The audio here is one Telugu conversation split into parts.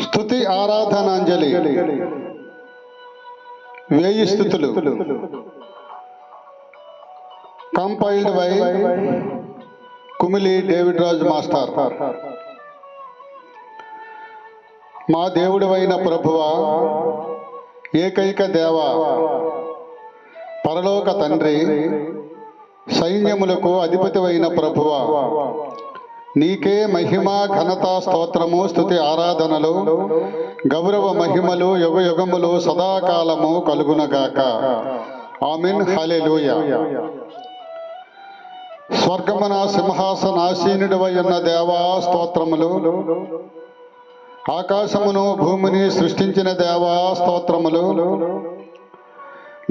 స్తుతి ఆరాధనాంజలి వేయి స్థుతులు compiled by Kumili David Raj master. మా దేవుడివైన ప్రభువా, ఏకైక దేవా, పరలోక తండ్రి, సైన్యములకు అధిపతివైన ప్రభువా, నీకే మహిమ ఘనత స్తోత్రము స్తుతి ఆరాధనలు గౌరవ మహిమలు యుగ యుగములు సదాకాలము కలుగునగాక. ఆమేన్. హల్లెలూయా. స్వర్గమున సింహాసనాసీనుడివై ఉన్న దేవా స్తోత్రములు, ఆకాశమును భూమిని సృష్టించిన దేవా స్తోత్రములు,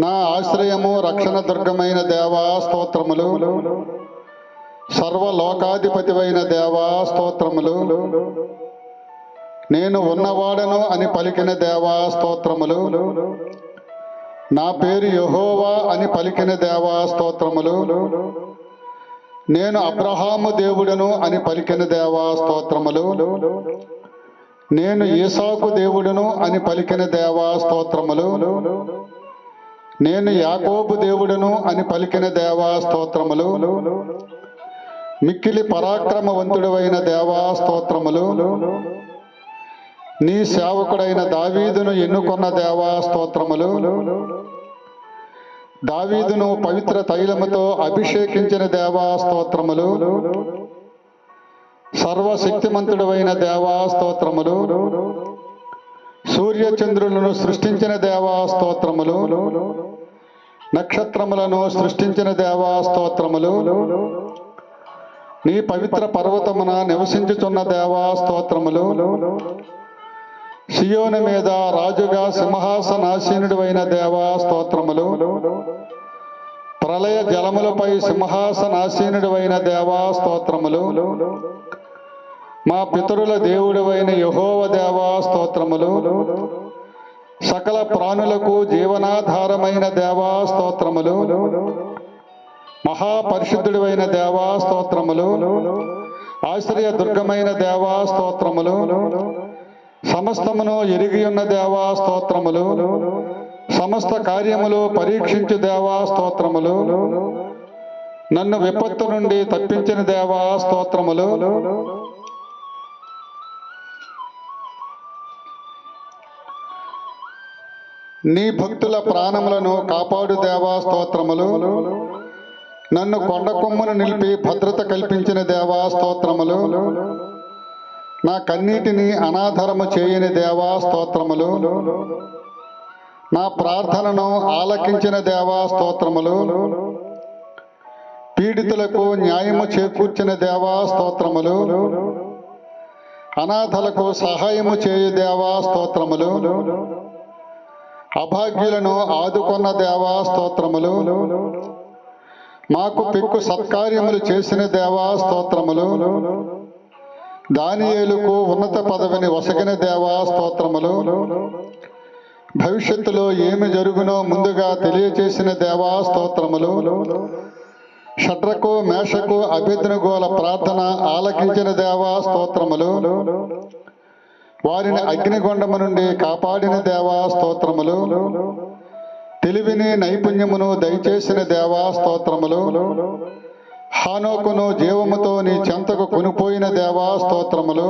నా ఆశ్రయము రక్షణ దుర్గమైన దేవా స్తోత్రములు, సర్వలోకాధిపతివైన దేవా స్తోత్రములు, నేను ఉన్నవాడను అని పలికిన దేవా స్తోత్రములు, నా పేరు యెహోవా అని పలికిన దేవా స్తోత్రములు, నేను అబ్రహాము దేవుడను అని పలికిన దేవా స్తోత్రములు, నేను ఈసాకు దేవుడను అని పలికిన దేవా స్తోత్రములు, నేను యాకోబు దేవుడను అని పలికిన దేవా స్తోత్రములు, మిక్కిలి పరాక్రమవంతుడైన దేవా స్తోత్రములు, నీ సేవకుడైన దావీదును ఎన్నుకొన్న దేవా స్తోత్రములు, దావీదును పవిత్ర తైలముతో అభిషేకించిన దేవా స్తోత్రములు, సర్వశక్తిమంతుడైన దేవా స్తోత్రములు, సూర్యచంద్రులను సృష్టించిన దేవా స్తోత్రములు, నక్షత్రములను సృష్టించిన దేవా స్తోత్రములు, నీ పవిత్ర పర్వతమున నివసించుచున్న దేవా స్తోత్రములు, సియోను మీద రాజుగా సింహాసనాసీనుడైన దేవా స్తోత్రములు, ప్రళయ జలములపై సింహాసనాసీనుడైన దేవా స్తోత్రములు, మా పితరుల దేవుడైన యెహోవా దేవా స్తోత్రములు, సకల ప్రాణులకు జీవనాధారమైన దేవా స్తోత్రములు, మహాపరిశుద్ధుడైన దేవా స్తోత్రములు, ఆశ్రయ దుర్గమైన దేవా స్తోత్రములు, సమస్తమును ఎరిగి ఉన్న దేవా స్తోత్రములు, సమస్త కార్యములు పరీక్షించు దేవా స్తోత్రములు, నన్ను విపత్తు నుండి తప్పించిన దేవా స్తోత్రములు, నీ భక్తుల ప్రాణములను కాపాడు దేవా స్తోత్రములు, నన్ను కొండ కొమ్మును నిలిపి భద్రత కల్పించిన దేవా స్తోత్రములు, నా కన్నీటిని అనాధరము చేయని దేవా స్తోత్రములు, నా ప్రార్థనను ఆలకించిన దేవా స్తోత్రములు, పీడితులకు న్యాయము చేకూర్చిన దేవా స్తోత్రములు, అనాథలకు సహాయము చేయు దేవా స్తోత్రములు, అభాగ్యులను ఆదుకొన్న దేవా స్తోత్రములు, మాకు పెక్కు సత్కార్యములు చేసిన దేవా స్తోత్రములు, దానియేలుకు ఉన్నత పదవిని వసగిన దేవా స్తోత్రములు, భవిష్యత్తులో ఏమి జరుగునో ముందుగా తెలియచేసిన దేవా స్తోత్రములు, షడ్రకు మేషకు అబేద్నెగోల ప్రార్థన ఆలకించిన దేవా స్తోత్రములు, వారిని అగ్నిగొండము నుండి కాపాడిన దేవా స్తోత్రములు, తెలివిని నైపుణ్యమును దయచేసిన దేవా స్తోత్రములు, హానోకును జీవముతో నీ చెంతకు కొనిపోయిన దేవా స్తోత్రములు,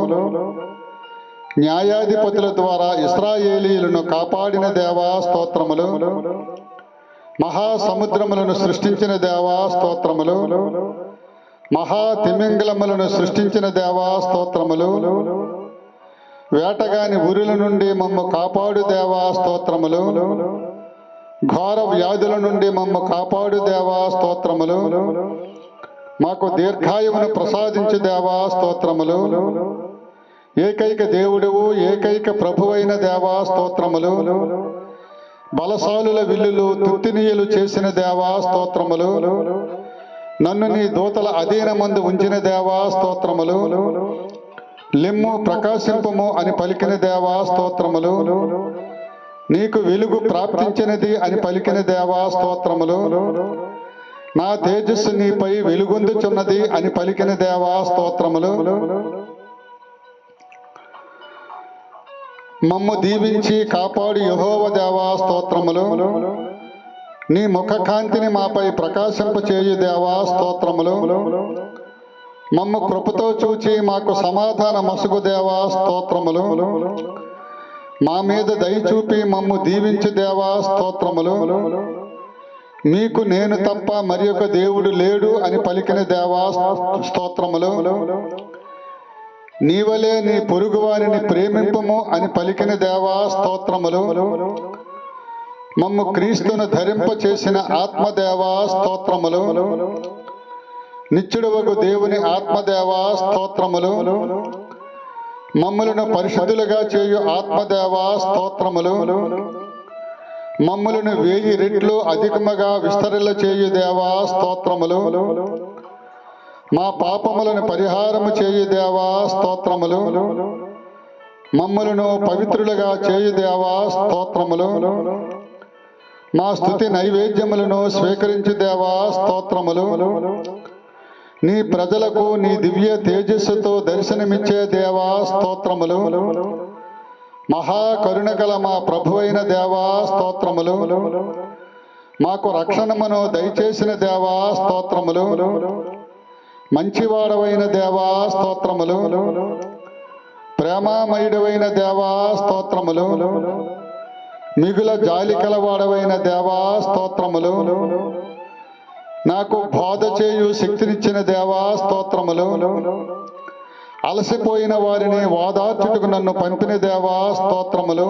న్యాయాధిపతుల ద్వారా ఇశ్రాయేలీయులను కాపాడిన దేవా స్తోత్రములు, మహాసముద్రములను సృష్టించిన దేవా స్తోత్రములు, మహాతిమింగళములను సృష్టించిన దేవా స్తోత్రములు, వేటగాని ఉరుల నుండి మమ్ము కాపాడు దేవా స్తోత్రములు, ఘోర వ్యాధుల నుండి మమ్ము కాపాడు దేవా స్తోత్రములు, మాకు దీర్ఘాయువును ప్రసాదించు దేవా స్తోత్రములు, ఏకైక దేవుడువు ఏకైక ప్రభువైన దేవా స్తోత్రములు, బలశాలుల విల్లులు తుత్తినీయులు చేసిన దేవా స్తోత్రములు, నన్ను నీ దూతల అధీనమందు ఉంచిన దేవా స్తోత్రములు, లిమ్ము ప్రకాశింపము అని పలికిన దేవా స్తోత్రములు, నీకు వెలుగు ప్రాప్తించినది అని పలికిన దేవా స్తోత్రములు, నా తేజస్సు నీపై వెలుగొందుచున్నది అని పలికిన దేవా స్తోత్రములు, మమ్ము దీవించి కాపాడు యెహోవా దేవా స్తోత్రములు. నీ ముఖకాంతిని మాపై ప్రకాశింపచేయు దేవా స్తోత్రములు. మమ్ము కృపతో చూచి మాకు సమాధాన మసుగు దేవా స్తోత్రములు. మా మీద దయచూపి మమ్ము దీవించు దేవా స్తోత్రములు. మీకు నేను తప్ప మరి ఒక దేవుడు లేడు అని పలికిన దేవా స్తోత్రములు. నీవలే నీ పొరుగువారిని ప్రేమింపము అని పలికిన దేవా స్తోత్రములు. మమ్ము క్రీస్తును ధరింప చేసిన ఆత్మదేవా స్తోత్రములు. నిత్యుడవగు దేవుని ఆత్మదేవా స్తోత్రములు. మమ్ములను పరిశుద్ధులుగా చేయు ఆత్మదేవా స్తోత్రములు. మమ్ములను 1000 రెట్లు అధికముగా విస్తరిల్ల చేయు దేవా స్తోత్రములు. మా పాపములను పరిహారము చేయు దేవా స్తోత్రములు. మమ్ములను పవిత్రులుగా చేయు దేవా స్తోత్రములు. మా స్తుతి నైవేద్యములను స్వీకరించు దేవా స్తోత్రములు. నీ ప్రజలకు నీ దివ్య తేజస్సుతో దర్శనమిచ్చే దేవా స్తోత్రములు. మహాకరుణగల మా ప్రభువైన దేవా స్తోత్రములు. మాకు రక్షణమును దయచేసిన దేవా స్తోత్రములు. మంచివాడవైన దేవా స్తోత్రములు. ప్రేమామయుడవైన దేవా స్తోత్రములు. మిగుల జాలి కలవాడవైన దేవా స్తోత్రములు. నాకు బోధ చేయు శక్తినిచ్చిన దేవా స్తోత్రములు. అలసిపోయిన వారిని వాదార్చుటకు నన్ను పంపిన దేవా స్తోత్రములు.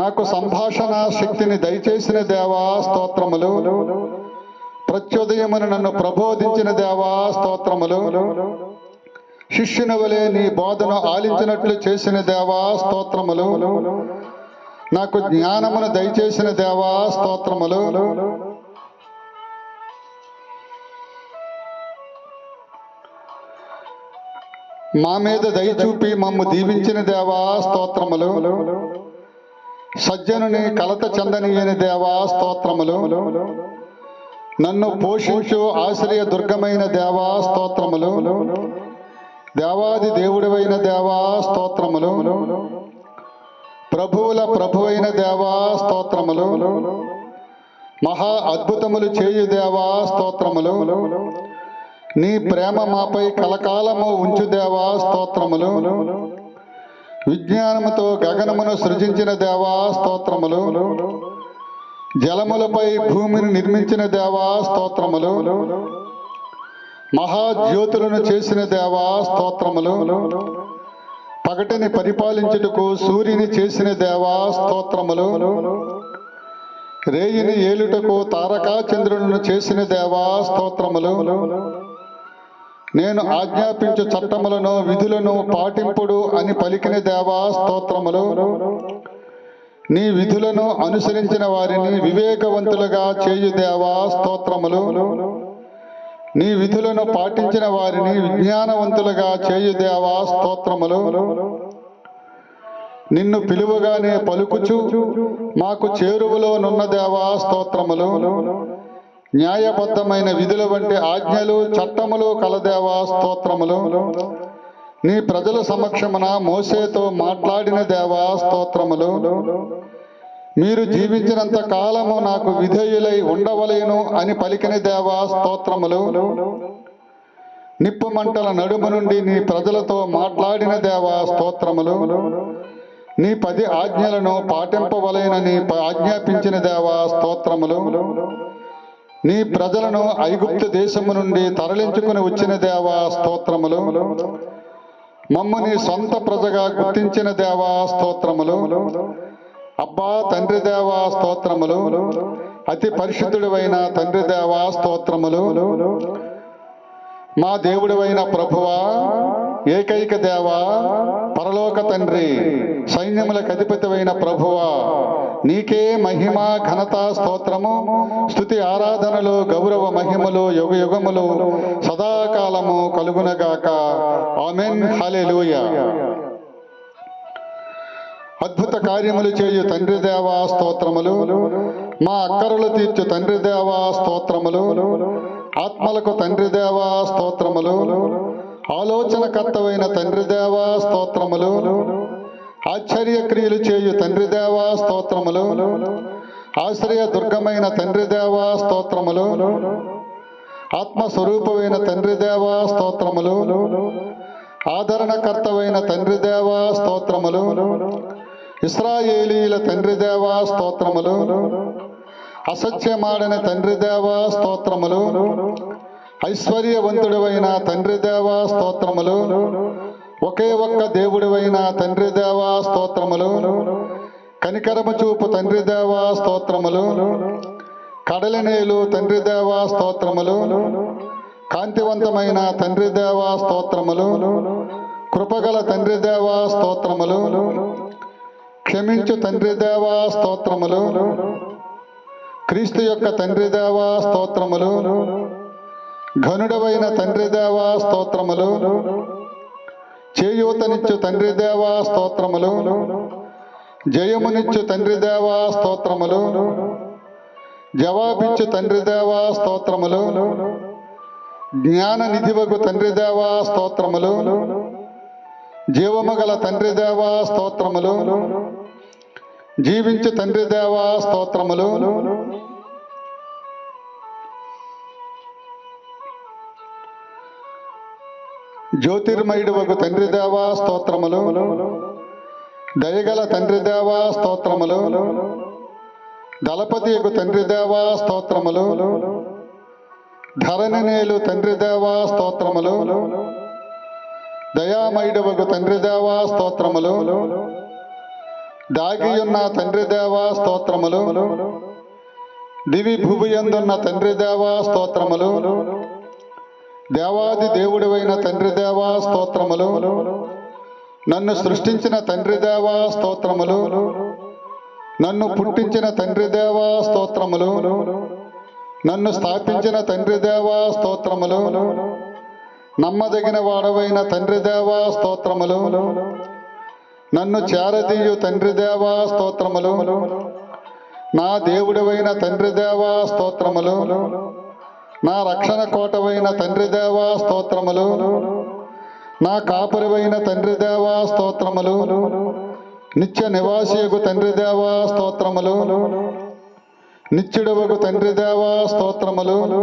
నాకు సంభాషణ శక్తిని దయచేసిన దేవా స్తోత్రములు. ప్రత్యుదయమును నన్ను ప్రబోధించిన దేవా స్తోత్రములు. శిష్యుని వలె నీ బోధను ఆలించినట్లు చేసిన దేవా స్తోత్రములు. నాకు జ్ఞానమును దయచేసిన దేవా స్తోత్రములు. మా మీద దయచూపి మమ్ము దీవించిన దేవా స్తోత్రములు. సజ్జనుని కలత చెందనీయని దేవా స్తోత్రములు. నన్ను పోషించు ఆశ్రయ దుర్గమైన దేవా స్తోత్రములు. దేవాది దేవుడివైన దేవా స్తోత్రములు. ప్రభువుల ప్రభువైన దేవా స్తోత్రములు. మహా అద్భుతములు చేయు దేవా స్తోత్రములు. నీ ప్రేమ మాపై కలకాలము ఉంచు దేవా స్తోత్రములు. విజ్ఞానముతో గగనమును సృజించిన దేవా స్తోత్రములు. జలములపై భూమిని నిర్మించిన దేవా స్తోత్రములు. మహాజ్యోతులను చేసిన దేవా స్తోత్రములు. పగటిని పరిపాలించుటకు సూర్యుని చేసిన దేవా స్తోత్రములు. రేయిని ఏలుటకు తారకా చంద్రులను చేసిన దేవా స్తోత్రములు. నేను ఆజ్ఞాపించు చట్టములను విధులను పాటింపుడు అని పలికిన దేవా స్తోత్రములు. నీ విధులను అనుసరించిన వారిని వివేకవంతులుగా చేయు దేవా స్తోత్రములు. నీ విధులను పాటించిన వారిని విజ్ఞానవంతులుగా చేయు దేవా స్తోత్రములు. నిన్ను పిలువగానే పలుకుచు మాకు చేరువలో నున్న దేవా స్తోత్రములు. న్యాయబద్ధమైన విధుల వంటి ఆజ్ఞలు చట్టములు కలదేవా స్తోత్రములు. నీ ప్రజల సమక్షమున మోసేతో మాట్లాడిన దేవా స్తోత్రములు. మీరు జీవించినంత కాలము నాకు విధేయులై ఉండవలేను అని పలికిన దేవా స్తోత్రములు. నిప్పు మంటల నడుము నుండి నీ ప్రజలతో మాట్లాడిన దేవా స్తోత్రములు. నీ 10 ఆజ్ఞలను పాటింపవలెనని ఆజ్ఞాపించిన దేవా స్తోత్రములు. నీ ప్రజలను ఐగుప్తు దేశము నుండి తరలించుకుని వచ్చిన దేవా స్తోత్రములు. మమ్ము నీ సొంత ప్రజగా గుర్తించిన దేవా స్తోత్రములు. అబ్బా తండ్రి దేవా స్తోత్రములు. అతి పరిశుద్ధుడివైన తండ్రి దేవా స్తోత్రములు. మా దేవుడివైన ప్రభువా, ఏకైక దేవా, పరలోక తండ్రి, సైన్యములకు అధిపతివైన ప్రభువా, నీకే మహిమ ఘనత స్తోత్రము స్తుతి ఆరాధనలు గౌరవ మహిమలు యుగ యుగములు సదాకాలము కలుగునగాక. ఆమేన్. హల్లెలూయా. అద్భుత కార్యములు చేయు తండ్రి దేవా స్తోత్రములు. మా అక్కరలు తీర్చు తండ్రి దేవా స్తోత్రములు. ఆత్మలకు తండ్రి దేవా స్తోత్రములు. ఆలోచనకర్తవైన తండ్రి దేవా స్తోత్రములు. ఆశ్చర్యక్రియలు చేయు తండ్రి దేవా స్తోత్రములు. ఆశ్రయ దుర్గమైన తండ్రి దేవా స్తోత్రములు. ఆత్మస్వరూపమైన తండ్రి దేవా స్తోత్రములు. ఆదరణకర్తవైన తండ్రి దేవా స్తోత్రములు. ఇశ్రాయేలీల తండ్రి దేవా స్తోత్రములు. అసత్యమాడని తండ్రి దేవా స్తోత్రములు. ఐశ్వర్యవంతుడివైన తండ్రి దేవా స్తోత్రములు. ఒకే ఒక్క దేవుడివైన తండ్రి దేవా స్తోత్రములు. కనికరము చూపు తండ్రి దేవా స్తోత్రములు. కడలినేలు తండ్రి దేవా స్తోత్రములు. కాంతివంతమైన తండ్రి దేవా స్తోత్రములు. కృపగల తండ్రి దేవా స్తోత్రములు. క్షమించు తండ్రి దేవా స్తోత్రములు. క్రీస్తు యొక్క తండ్రి దేవా స్తోత్రములు. ఘనుడవైన తండ్రి దేవా స్తోత్రములు. చేయూతనిచ్చు తండ్రి దేవా స్తోత్రములు. జయమునిచ్చు తండ్రి దేవా స్తోత్రములు. జవాబిచ్చు తండ్రి దేవా స్తోత్రములు. జ్ఞాన నిధివగు తండ్రి దేవా స్తోత్రములు. జీవము గల తండ్రి దేవా స్తోత్రములు. జీవించు తండ్రి దేవా స్తోత్రములు. జ్యోతిర్మయుడు తండ్రి దేవా స్తోత్రములు. దయగల తండ్రి దేవా స్తోత్రములు. దళపతి యొక్క తండ్రి దేవా స్తోత్రములు. ధరణి నేలు తండ్రి దేవా స్తోత్రములు. దయామయుడు తండ్రి దేవా స్తోత్రములు. దాగియున్న తండ్రి దేవా స్తోత్రములు. దివి భూమియందున్న తండ్రి దేవా స్తోత్రములు. దేవాది దేవుడివైన తండ్రి దేవా స్తోత్రములు. నన్ను సృష్టించిన తండ్రి దేవా స్తోత్రములు. నన్ను పుట్టించిన తండ్రి దేవా స్తోత్రములు. నన్ను స్థాపించిన తండ్రి దేవా స్తోత్రములు. నమ్మదగిన వాడవైన తండ్రి దేవా స్తోత్రములు. నన్ను చేరదీయు తండ్రి దేవా స్తోత్రములు. నా దేవుడివైన తండ్రి దేవా స్తోత్రములు. నా రక్షణ కోటవైన తండ్రి దేవా స్తోత్రములు. నా కాపురివైన తండ్రి దేవా స్తోత్రములు. నిత్య నివాసియగు తండ్రి దేవా స్తోత్రములు. నిత్యుడవగు తండ్రి దేవా స్తోత్రములు.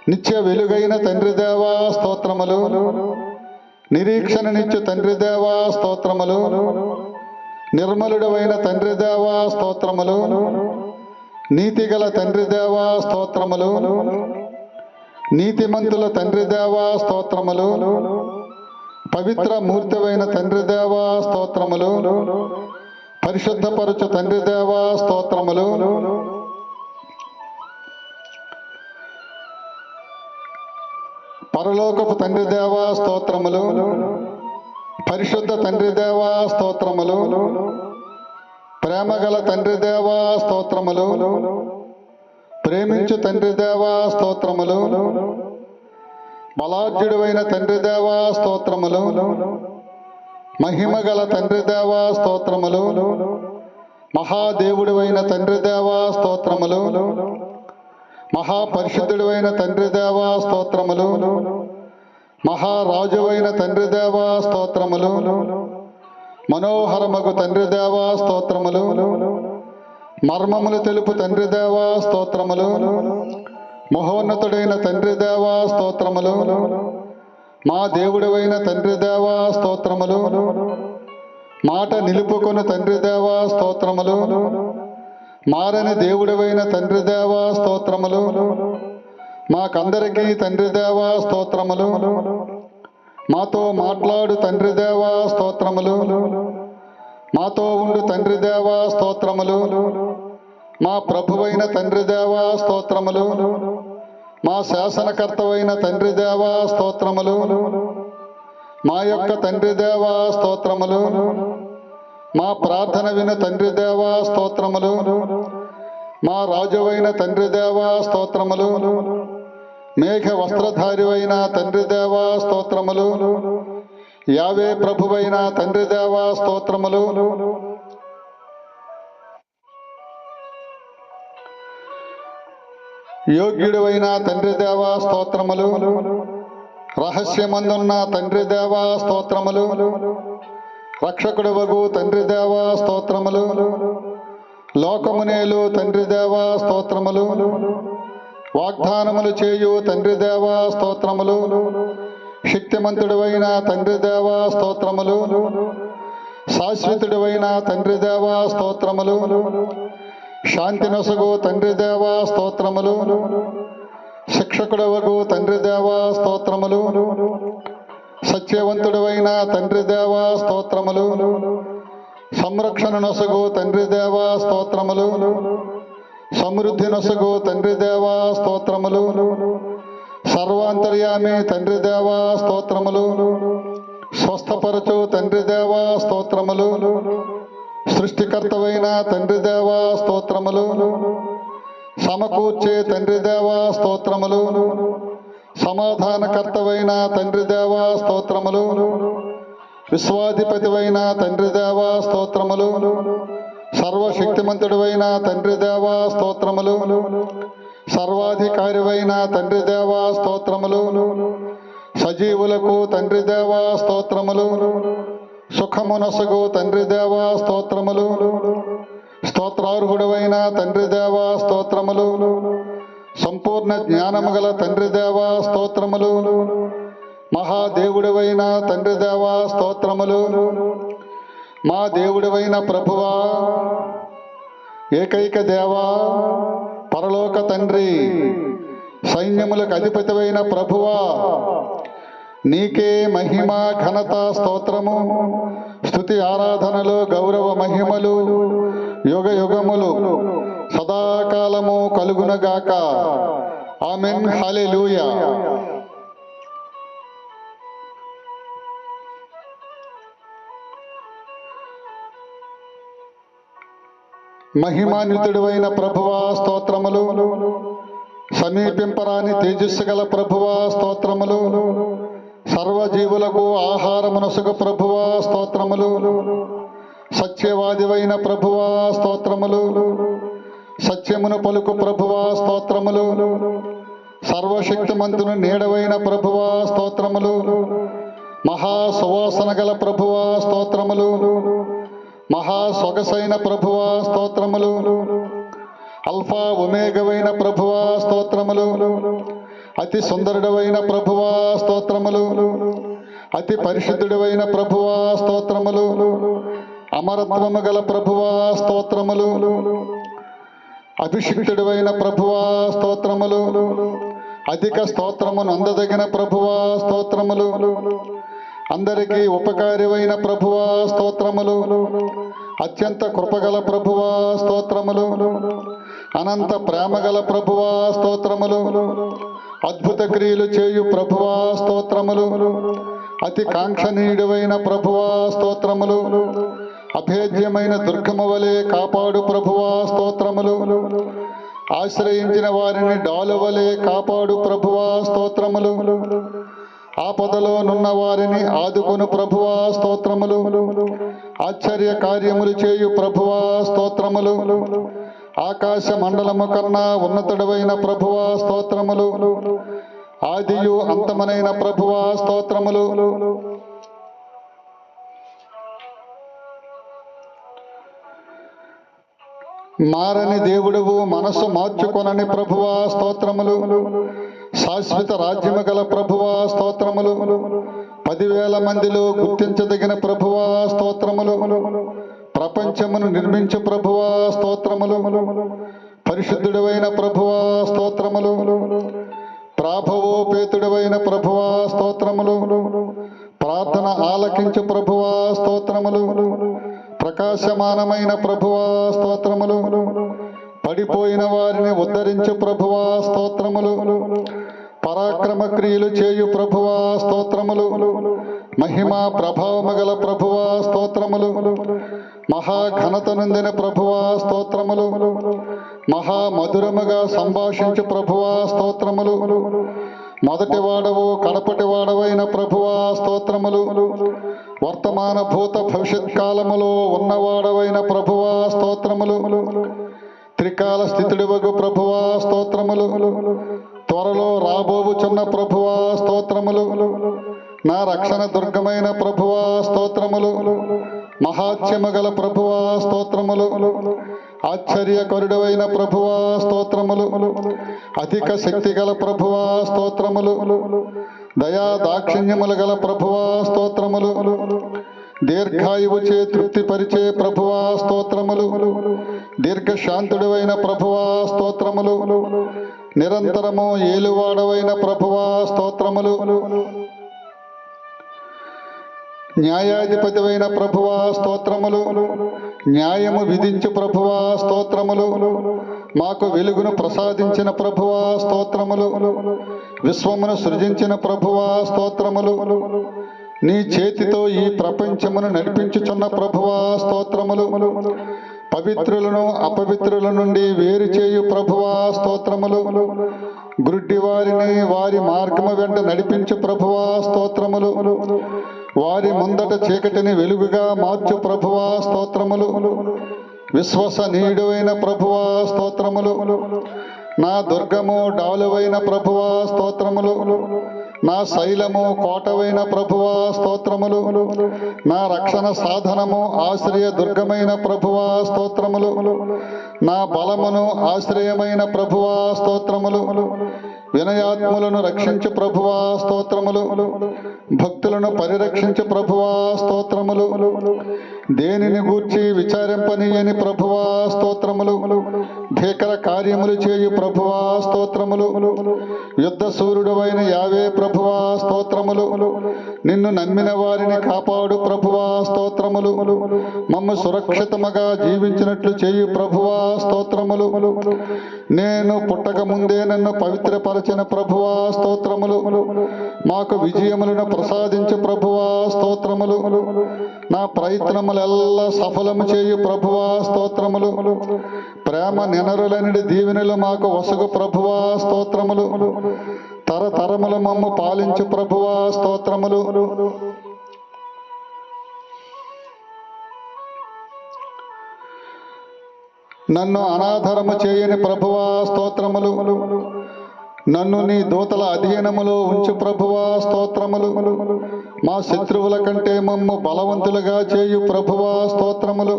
నిత్య వెలుగైన తండ్రి దేవా స్తోత్రములు. నిరీక్షణ నిత్య తండ్రి దేవా స్తోత్రములు. నిర్మలుడవైన తండ్రి దేవా స్తోత్రములు. నీతిగల తండ్రి దేవా స్తోత్రములు. నీతిమంతుల తండ్రి దేవా స్తోత్రములు. పవిత్ర మూర్తివైన తండ్రి దేవా స్తోత్రములు. పరిశుద్ధపరచు తండ్రి దేవా స్తోత్రములు. పరలోకపు తండ్రి దేవా స్తోత్రములు. పరిశుద్ధ తండ్రి దేవా స్తోత్రములు. ప్రేమగల తండ్రి దేవా స్తోత్రములు. ప్రేమించు తండ్రి దేవా స్తోత్రములు. బలాఢ్యుడైన తండ్రి దేవా స్తోత్రములు. మహిమగల తండ్రి దేవా స్తోత్రములు. మహాదేవుడివైన తండ్రి దేవా స్తోత్రములు. మహాపరిశుద్ధుడైన తండ్రి దేవా స్తోత్రములు. మహారాజువైన తండ్రి దేవా స్తోత్రములు. మనోహరమగు తండ్రి దేవా స్తోత్రములు. మర్మములు తెలుపు తండ్రి దేవా స్తోత్రములు. మహోన్నతుడైన తండ్రి దేవా స్తోత్రములు. మా దేవుడివైన తండ్రి దేవా స్తోత్రములు. మాట నిలుపుకొను తండ్రి దేవా స్తోత్రములు. మారని దేవుడివైన తండ్రి దేవా స్తోత్రములు. మాకందరికీ తండ్రి దేవా స్తోత్రములు. మాతో మాట్లాడు తండ్రి దేవా స్తోత్రములు. మాతో ఉండు తండ్రి దేవా స్తోత్రములు. మా ప్రభువైన తండ్రి దేవా స్తోత్రములు. మా శాసనకర్తవైన తండ్రి దేవా స్తోత్రములు. మా యొక్క తండ్రి దేవా స్తోత్రములు. మా ప్రార్థన విను తండ్రి దేవా స్తోత్రములు. మా రాజువైన తండ్రి దేవా స్తోత్రములు. మేఘ వస్త్రధారివైన తండ్రి దేవా స్తోత్రములు. యావే ప్రభువైన తండ్రి దేవా స్తోత్రములు. యోగ్యుడివైన తండ్రి దేవా స్తోత్రములు. రహస్యమందున్న తండ్రి దేవా స్తోత్రములు. రక్షకుడవగు తండ్రి దేవా స్తోత్రములు. లోకమునేలు తండ్రి దేవా స్తోత్రములు. వాగ్దానములు చేయు తండ్రి దేవా స్తోత్రములు. శక్తిమంతుడవైన తండ్రి దేవా స్తోత్రములు. శాశ్వతుడవైన తండ్రి దేవా స్తోత్రములు. శాంతి నొసగు తండ్రి దేవా స్తోత్రములు. శిక్షకుడవగు తండ్రి దేవా స్తోత్రములు. సత్యవంతుడవైన తండ్రి దేవా స్తోత్రములు. సంరక్షణ నొసగు తండ్రి దేవా స్తోత్రములు. సమృద్ధి నొసగు తండ్రి దేవా స్తోత్రములు. సర్వాంతర్యామి తండ్రి దేవా స్తోత్రములు. స్వస్థపరచు తండ్రి దేవా స్తోత్రములు. సృష్టికర్తవైన తండ్రి దేవా స్తోత్రములు. సమకూర్చే తండ్రి దేవా స్తోత్రములు. సమాధానకర్తవైన తండ్రి దేవా స్తోత్రములు. విశ్వాధిపతివైన తండ్రి దేవా స్తోత్రములు. సర్వశక్తిమంతుడైన తండ్రి దేవా స్తోత్రములు. సర్వాధికారివైన తండ్రి దేవా స్తోత్రములు. సజీవులకు తండ్రి దేవా స్తోత్రములు. సుఖమునొసగు తండ్రి దేవా స్తోత్రములు. స్తోత్రార్హుడవైన తండ్రి దేవా స్తోత్రములు. సంపూర్ణ జ్ఞానము గల తండ్రి దేవా స్తోత్రములు. మహాదేవుడవైన తండ్రి దేవా స్తోత్రములు. మా దేవుడవైన ప్రభువా, ఏకైక దేవా, పరలోక తండ్రి, సైన్యములకు అధిపతివైన ప్రభువా, నీకే మహిమ ఘనత స్తోత్రము స్తుతి ఆరాధనలు గౌరవ మహిమలు యుగ యుగములు సదాకాలము కలుగునగాక. ఆమెన్. హల్లెలూయా. మహిమాన్వితుడైన ప్రభువా స్తోత్రములు. సమీపింపరాని తేజస్సు గల ప్రభువా స్తోత్రములు. సర్వజీవులకు ఆహారమునసుగు ప్రభువా స్తోత్రములు. సత్యవాదివైన ప్రభువా స్తోత్రములు. సత్యమును పలుకు ప్రభువా స్తోత్రములు. సర్వశక్తిమంతుని నీడవైన ప్రభువా స్తోత్రములు. మహా సువాసన గల ప్రభువా స్తోత్రములు. మహా సొగసైన ప్రభువా స్తోత్రములు. అల్ఫా ఒమేగవైన ప్రభువా స్తోత్రములు. అతి సుందరుడవైన ప్రభువా స్తోత్రములు. అతి పరిశుద్ధుడవైన ప్రభువా స్తోత్రములు. అమరత్వము గల ప్రభువా స్తోత్రములు. అభిషిక్తుడవైన ప్రభువా స్తోత్రములు. అధిక స్తోత్రమును అందదగిన ప్రభువా స్తోత్రములు. అందరికీ ఉపకారివైన ప్రభువా స్తోత్రములు. అత్యంత కృపగల ప్రభువా స్తోత్రములు. అనంత ప్రేమగల ప్రభువా స్తోత్రములు. అద్భుత క్రియలు చేయు ప్రభువా స్తోత్రములు. అతి కాంక్షణీయుడైన ప్రభువా స్తోత్రములు. అభేద్యమైన దుర్గము వలె కాపాడు ప్రభువా స్తోత్రములు. ఆశ్రయించిన వారిని డాలు వలె కాపాడు ప్రభువా స్తోత్రములు. ఆపదలో నున్న వారిని ఆదుకొను ప్రభువా స్తోత్రములు. ఆశ్చర్య కార్యములు చేయు ప్రభువా స్తోత్రములు. ఆకాశ మండలము కన్నా ఉన్నతుడవైన ప్రభువా స్తోత్రములు. ఆదియు అంతమనైన ప్రభువా స్తోత్రములు. మారని దేవుడువు, మనసు మార్చుకొనని ప్రభువా స్తోత్రములు. శాశ్వత రాజ్యము గల ప్రభువా స్తోత్రములు. 10,000 మందిలో గుర్తించదగిన ప్రభువా స్తోత్రములు. ప్రపంచమును నిర్మించు ప్రభువా స్తోత్రములు. పరిశుద్ధుడవైన ప్రభువా స్తోత్రములు. ప్రాభవోపేతుడవైన ప్రభువా స్తోత్రములు. ప్రార్థన ఆలకించు ప్రభువా స్తోత్రములు. ప్రకాశమానమైన ప్రభువా స్తోత్రములు. పడిపోయిన వారిని ఉద్ధరించు ప్రభువా స్తోత్రములు. పరాక్రమ క్రియలు చేయు ప్రభువా స్తోత్రములు. మహిమా ప్రభావము గల ప్రభువా స్తోత్రములు. మహాఘనత నొందిన ప్రభువా స్తోత్రములు. మహామధురముగా సంభాషించు ప్రభువా స్తోత్రములు. మొదటి వాడవు కడపటి వాడవైన ప్రభువా స్తోత్రములు. వర్తమాన భూత భవిష్యత్ కాలములో ఉన్నవాడవైన ప్రభువా స్తోత్రములు. త్రికాల స్థితుడివగు ప్రభువా స్తోత్రములు. త్వరలో రాబోవుచున్న ప్రభువా స్తోత్రములు. నా రక్షణ దుర్గమైన ప్రభువా స్తోత్రములు. మహాత్మ్యము గల ప్రభువా స్తోత్రములు. ఆశ్చర్యకరుడైన ప్రభువా స్తోత్రములు. అధిక శక్తి గల ప్రభువా స్తోత్రములు. దయా దాక్షిణ్యములు గల ప్రభువా స్తోత్రములు. దీర్ఘాయువుచే తృప్తిపరిచే ప్రభువా స్తోత్రములు. దీర్ఘశాంతుడైన ప్రభువా స్తోత్రములు. నిరంతరము ఏలువాడవైన ప్రభువా స్తోత్రములు. న్యాయాధిపతివైన ప్రభువా స్తోత్రములు. న్యాయము విధించు ప్రభువా స్తోత్రములు. మాకు వెలుగును ప్రసాదించిన ప్రభువా స్తోత్రములు. విశ్వమును సృజించిన ప్రభువా స్తోత్రములు. నీ చేతితో ఈ ప్రపంచమును నడిపించుచున్న ప్రభువా స్తోత్రములు. పవిత్రులను అపవిత్రుల నుండి వేరు చేయు ప్రభువా స్తోత్రములు. గుడ్డి వారిని వారి మార్గము వెంట నడిపించు ప్రభువా స్తోత్రములు. వారి ముందట చీకటిని వెలుగుగా మార్చు ప్రభువా స్తోత్రములు. విశ్వసనీయుడైన ప్రభువా స్తోత్రములు. నా దుర్గము డాలువైన ప్రభువా స్తోత్రములు. నా శైలము కోటవైన ప్రభువా స్తోత్రములు. నా రక్షణ సాధనము ఆశ్రయ దుర్గమైన ప్రభువా స్తోత్రములు. నా బలమును ఆశ్రయమైన ప్రభువా స్తోత్రములు. వినయాత్ములను రక్షించు ప్రభువా స్తోత్రములు. భక్తులను పరిరక్షించు ప్రభువా స్తోత్రములు. దేనిని గూర్చి విచారింపనీయని ప్రభువా స్తోత్రములు. భీకర కార్యములు చేయు ప్రభువా స్తోత్రములు. యుద్ధ సూర్యుడవైన యావే ప్రభువా స్తోత్రములు. నిన్ను నమ్మిన వారిని కాపాడు ప్రభువా స్తోత్రములు. మమ్ము సురక్షితముగా జీవించినట్లు చేయు ప్రభువా స్తోత్రములు. నేను పుట్టక ముందే నన్ను పవిత్రపరచిన ప్రభువా స్తోత్రములు. మాకు విజయములను ప్రసాదించు ప్రభువా స్తోత్రములు. నా ప్రయత్నములెల్లా సఫలము చేయు ప్రభువా స్తోత్రములు. ప్రేమ నెనరులనిడి దీవెనలు మాకు వసగు ప్రభువా స్తోత్రములు. తరతరములు మమ్ము పాలించు ప్రభువా స్తోత్రములు. నన్ను అనాథరము చేయని ప్రభువా స్తోత్రములు. నన్ను నీ దూతల అధీనములో ఉంచు ప్రభువా స్తోత్రములు. మా శత్రువుల కంటే మమ్ము బలవంతులుగా చేయు ప్రభువా స్తోత్రములు.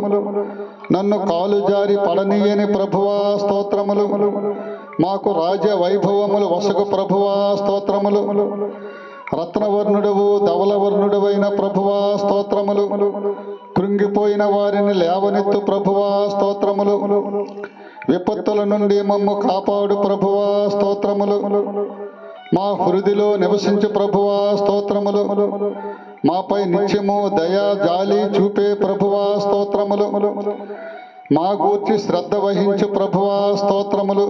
నన్ను కాలు జారి పడనీయని ప్రభువా స్తోత్రములు. మాకు రాజ వైభవములు వసగు ప్రభువా స్తోత్రములు. రత్నవర్ణుడవు ధవలవర్ణుడవైన ప్రభువా స్తోత్రములు. కృంగిపోయిన వారిని లేవనెత్తు ప్రభువా స్తోత్రములు. విపత్తుల నుండి మమ్ము కాపాడు ప్రభువా స్తోత్రములు. మా హృదిలో నివసించు ప్రభువా స్తోత్రములు. మాపై నిత్యము దయా జాలి చూపే ప్రభువా స్తోత్రములు. మా గూర్చి శ్రద్ధ వహించు ప్రభువా స్తోత్రములు.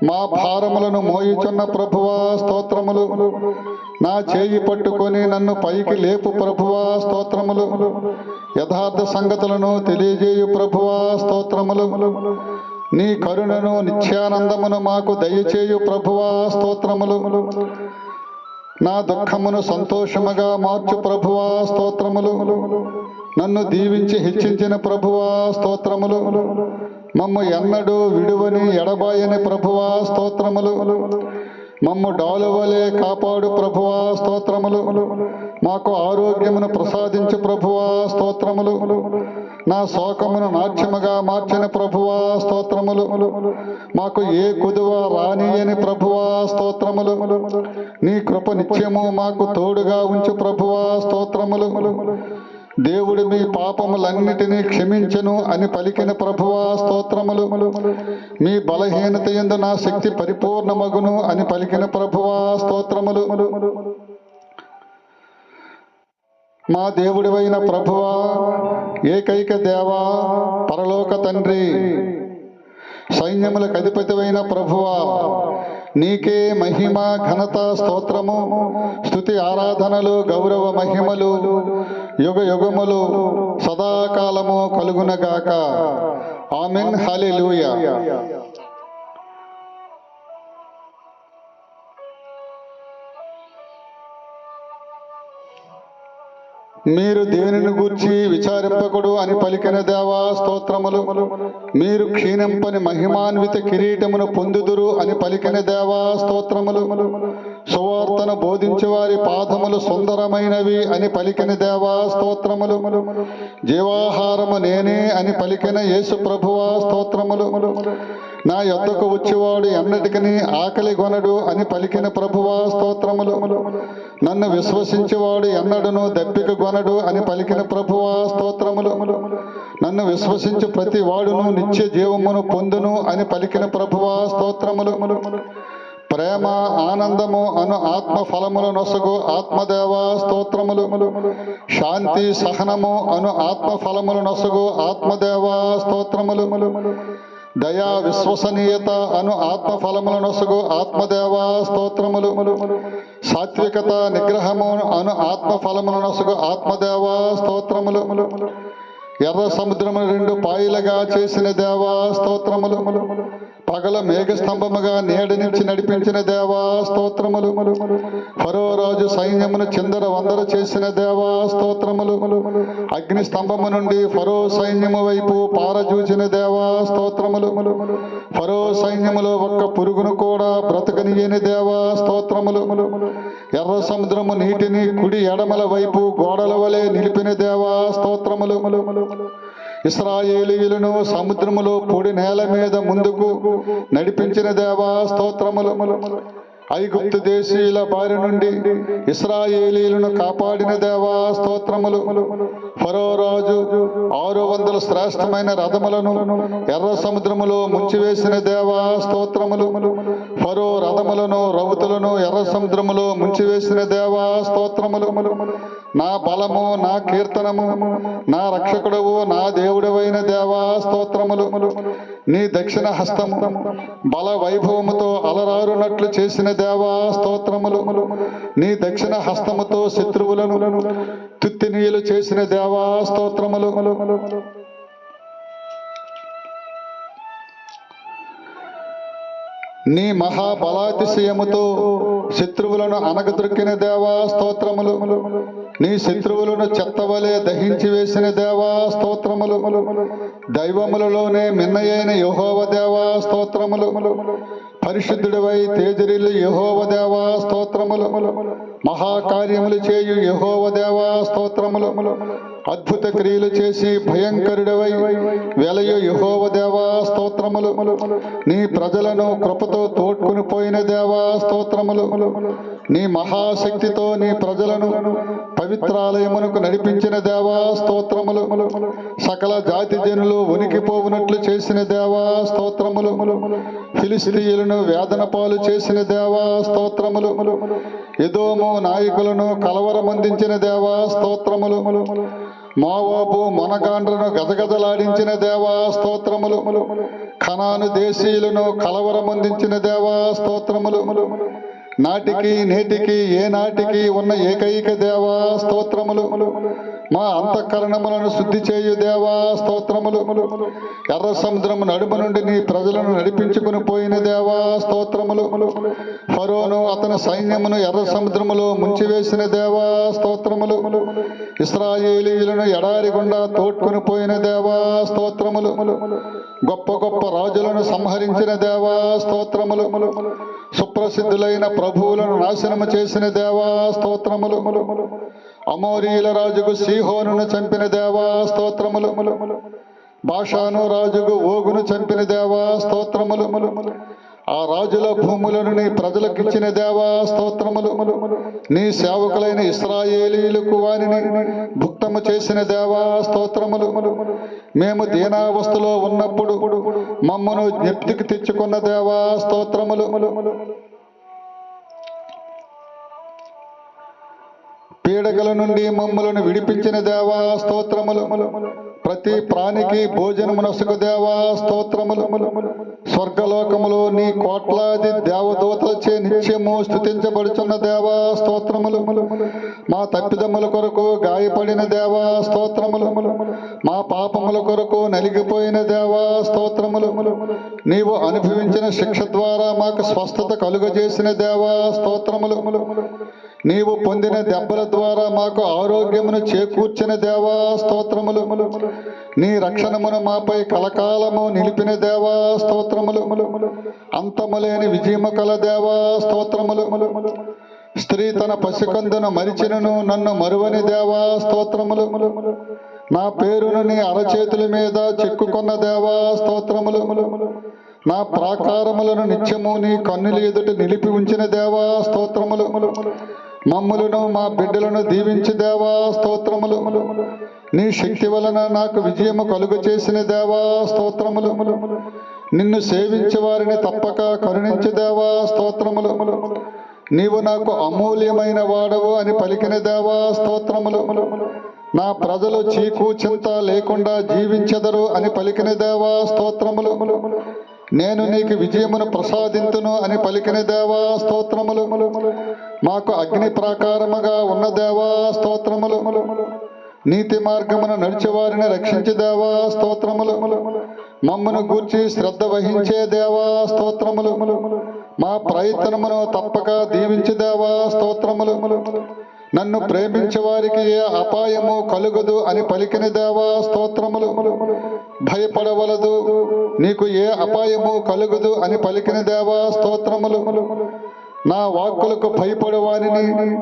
మా భారములను మోయుచున్న ప్రభువా స్తోత్రములు. నా చేయి పట్టుకొని నన్ను పైకి లేపు ప్రభువా స్తోత్రములు. యథార్థ సంగతులను తెలియజేయు ప్రభువా స్తోత్రములు. నీ కరుణను నిత్యానందమును మాకు దయచేయు ప్రభువా స్తోత్రములు. నా దుఃఖమును సంతోషముగా మార్చు ప్రభువా స్తోత్రములు. నన్ను దీవించి హెచ్చించిన ప్రభువా స్తోత్రములు. మమ్ము ఎన్నడూ విడువని ఎడబాయని ప్రభువా స్తోత్రములు. మమ్ము డాలువలే కాపాడు ప్రభువా స్తోత్రములు. మాకు ఆరోగ్యమును ప్రసాదించు ప్రభువా స్తోత్రములు. నా శోకమును నాట్యముగా మార్చిన ప్రభువా స్తోత్రములు. మాకు ఏ కుదువ రానియని ప్రభువా స్తోత్రములు. నీ కృప నిత్యము మాకు తోడుగా ఉంచు ప్రభువా స్తోత్రములు. దేవుడు మీ పాపములన్నిటినీ క్షమించెను అని పలికిన ప్రభువా స్తోత్రములు. మీ బలహీనత యందు నా శక్తి పరిపూర్ణమగును అని పలికిన ప్రభువా స్తోత్రములు. మా దేవుడివైన ప్రభువా, ఏకైక దేవా, పరలోక తండ్రి, సైన్యములకు అధిపతివైన ప్రభువా, నీకే మహిమ ఘనత స్తోత్రము స్తుతి ఆరాధనలు గౌరవ మహిమలు యుగ యుగములు సదాకాలము కలుగునగాక. ఆమెన్. హల్లెలూయా. మీరు దేవుని గూర్చి విచారింపకుడు అని పలికిన దేవా స్తోత్రములు. మీరు క్షీణింపని మహిమాన్విత కిరీటమును పొందుదురు అని పలికిన దేవా స్తోత్రములు. సువార్తను బోధించే వారి పాదములు సుందరమైనవి అని పలికిన దేవా స్తోత్రములు. జీవాహారము నేనే అని పలికిన యేసు ప్రభువా స్తోత్రములు. నా యొద్దకు వచ్చేవాడు ఎన్నటికని ఆకలి కొనడు అని పలికిన ప్రభువా స్తోత్రములు. నన్ను విశ్వసించేవాడు ఎన్నడను దప్పిక కొనడు అని పలికిన ప్రభువా స్తోత్రములు. నన్ను విశ్వసించు ప్రతి వాడును నిత్య జీవమును పొందును అని పలికిన ప్రభువా స్తోత్రములు. ప్రేమ ఆనందము అను ఆత్మ ఫలములు నొసగు ఆత్మదేవా స్తోత్రములు. శాంతి సహనము అను ఆత్మ ఫలములు నొసగు ఆత్మదేవా స్తోత్రములు. దయా విశ్వసనీయత అను ఆత్మ ఫలములు నొసగు ఆత్మదేవా స్తోత్రములు. సాత్వికత నిగ్రహము అను ఆత్మ ఫలములు నొసగు ఆత్మదేవా స్తోత్రములు. ఎర్ర సముద్రము 2 పాయలుగా చేసిన దేవా స్తోత్రములు. పగల మేఘస్తంభముగా నీడనిచ్చి నడిపించిన దేవా స్తోత్రములు. ఫరో రాజు సైన్యమును చిందర వందర చేసిన దేవా స్తోత్రములు. అగ్ని స్తంభము నుండి ఫరో సైన్యము వైపు పారజూచిన దేవా స్తోత్రములు. ఫరో సైన్యములో ఒక్క పురుగును కూడా బ్రతకనియని దేవా స్తోత్రములు. ఎర్ర సముద్రము నీటిని కుడి ఎడమల వైపు గోడల వలె నిలిపిన దేవా స్తోత్రములు. ఇశ్రాయేలీయులను సముద్రములో పొడి నేల మీద ముందుకు నడిపించిన దేవా స్తోత్రములు. ఐగుప్తు దేశీయుల బారి నుండి ఇశ్రాయేలీయులను కాపాడిన దేవా స్తోత్రములు. ఫరో రాజు 600 శ్రేష్టమైన రథములను ఎర్ర సముద్రములో ముంచివేసిన దేవా స్తోత్రములు. ఫరో రథములను రౌతులను ఎర్ర సముద్రములో ముంచివేసిన దేవా స్తోత్రములు. నా బలము నా కీర్తనము నా రక్షకుడవు నా దేవుడవైన దేవా స్తోత్రములు. నీ దక్షిణ హస్తము బల వైభవముతో అలరారునట్లు చేసిన దేవా స్తోత్రములు. నీ దక్షిణ హస్తముతో శత్రువులను తుత్తినీయులు చేసిన దేవా స్తోత్రములు. నీ మహాబలాతిశయముతో శత్రువులను అనగదొక్కిన దేవా స్తోత్రములు. నీ శత్రువులను చెత్తవలే దహించి వేసిన దేవా స్తోత్రములు. దైవములలోనే మిన్నయైన యెహోవా దేవా స్తోత్రములు. పరిశుద్ధుడివై తేజరిల్లు యెహోవా దేవా స్తోత్రములు. మహాకార్యములు చేయు యెహోవా దేవా స్తోత్రములు. అద్భుత క్రియలు చేసి భయంకరుడివై వెలయు యెహోవా దేవా స్తోత్రములు. నీ ప్రజలను కృపతో తోడ్కొని పోయిన దేవా స్తోత్రములు. నీ మహాశక్తితో నీ ప్రజలను పవిత్రాలయమునకు నడిపించిన దేవా స్తోత్రములు. సకల జాతి జనులు ఉనికిపోవునట్లు చేసిన దేవా స్తోత్రములు. ఫిలిష్తీయులను వేదన పాలు చేసిన దేవా స్తోత్రములు. ఎదోము నాయకులను కలవరమందించిన దేవా స్తోత్రములు. మోవాబు మనగాండ్రను గజగజలాడించిన దేవా స్తోత్రములు. కనాను దేశీయులను కలవరమందించిన దేవా స్తోత్రములు. నాటికి నేటికి ఏ నాటికి ఉన్న ఏకైక దేవా స్తోత్రములు. మా అంతఃకరణములను శుద్ధి చేయు దేవా స్తోత్రములు. ఎర్ర సముద్రము నడుమ నుండి నీ ప్రజలను నడిపించుకుని పోయిన దేవా స్తోత్రములు. ఫరోను అతని సైన్యమును ఎర్ర సముద్రములో ముంచివేసిన దేవా స్తోత్రములు. ఇశ్రాయేలీయులను ఎడారి గుండా తోడ్కొని పోయిన దేవా స్తోత్రములు. గొప్ప గొప్ప రాజులను సంహరించిన దేవా స్తోత్రములు. సుప్రసిద్ధులైన ప్రభువులను నాశనము చేసిన దేవా స్తోత్రములు. అమోరీల రాజుకు సీహోనును చంపిన దేవా స్తోత్రములు. బాషాను రాజుకు ఓగును చంపిన దేవా స్తోత్రములు. ఆ రాజుల భూములను నీ ప్రజలకిచ్చిన దేవా స్తోత్రములు. నీ సేవకులైన ఇశ్రాయేలీయులకు వారిని భుక్తము చేసిన దేవా స్తోత్రములు. మేము దీనావస్థలో ఉన్నప్పుడు మమ్మను జ్ఞప్తికి తెచ్చుకున్న దేవా స్తోత్రములు. పీడకల నుండి మమ్మలను విడిపించిన దేవా స్తోత్రములు. ప్రతి ప్రాణికి భోజనమునసుకు దేవా స్తోత్రములు. స్వర్గలోకములో నీ కోట్లాది దేవదూతలచే నిత్యము స్తుతించబడుచున్న దేవా స్తోత్రములు. మా తప్పిదముల కొరకు గాయపడిన దేవా స్తోత్రములు. మా పాపముల కొరకు నలిగిపోయిన దేవా స్తోత్రములు. నీవు అనుభవించిన శిక్ష ద్వారా మాకు స్వస్థత కలుగజేసిన దేవా స్తోత్రములు. నీవు పొందిన దెబ్బల ద్వారా మాకు ఆరోగ్యమును చేకూర్చిన దేవా స్తోత్రములు. నీ రక్షణమును మాపై కలకాలము నిలిపిన దేవా స్తోత్రములు. అంతములేని విజయము కల దేవా స్తోత్రములు. స్త్రీ తన పసికందును మరిచినను నన్ను మరువని దేవా స్తోత్రములు. నా పేరును నీ అరచేతుల మీద చెక్కుకొన్న దేవా స్తోత్రములు. నా ప్రాకారములను నిత్యము నీ కన్నుల ఎదుట నిలిపి ఉంచిన దేవా స్తోత్రములు. మమ్ములను మా బిడ్డలను దీవించి దేవా స్తోత్రములు. నీ శక్తి వలన నాకు విజయము కలుగు చేసిన దేవా స్తోత్రములు. నిన్ను సేవించే వారిని తప్పక కరుణించి దేవా స్తోత్రములు. నీవు నాకు అమూల్యమైన వాడవు అని పలికిన దేవా స్తోత్రములు. నా ప్రజలు చీకు చింత లేకుండా జీవించెదరు అని పలికిన దేవా స్తోత్రములు. నేను నీకు విజయమును ప్రసాదింతును అని పలికిన దేవా స్తోత్రములు. మాకు అగ్ని ప్రాకారముగా ఉన్న దేవా స్తోత్రములు. నీతి మార్గమును నడిచేవారిని రక్షించే దేవా స్తోత్రములు. మమ్మను గూర్చి శ్రద్ధ వహించే దేవా స్తోత్రములు. మా ప్రయత్నమును తప్పక దీవించే దేవా స్తోత్రములు. నన్ను ప్రేమించే వారికి ఏ అపాయము కలుగదు అని పలికిన దేవా స్తోత్రములు. భయపడవలదు, నీకు ఏ అపాయము కలుగదు అని పలికిన దేవా స్తోత్రములు. నా వాక్కులకు భయపడే వారిని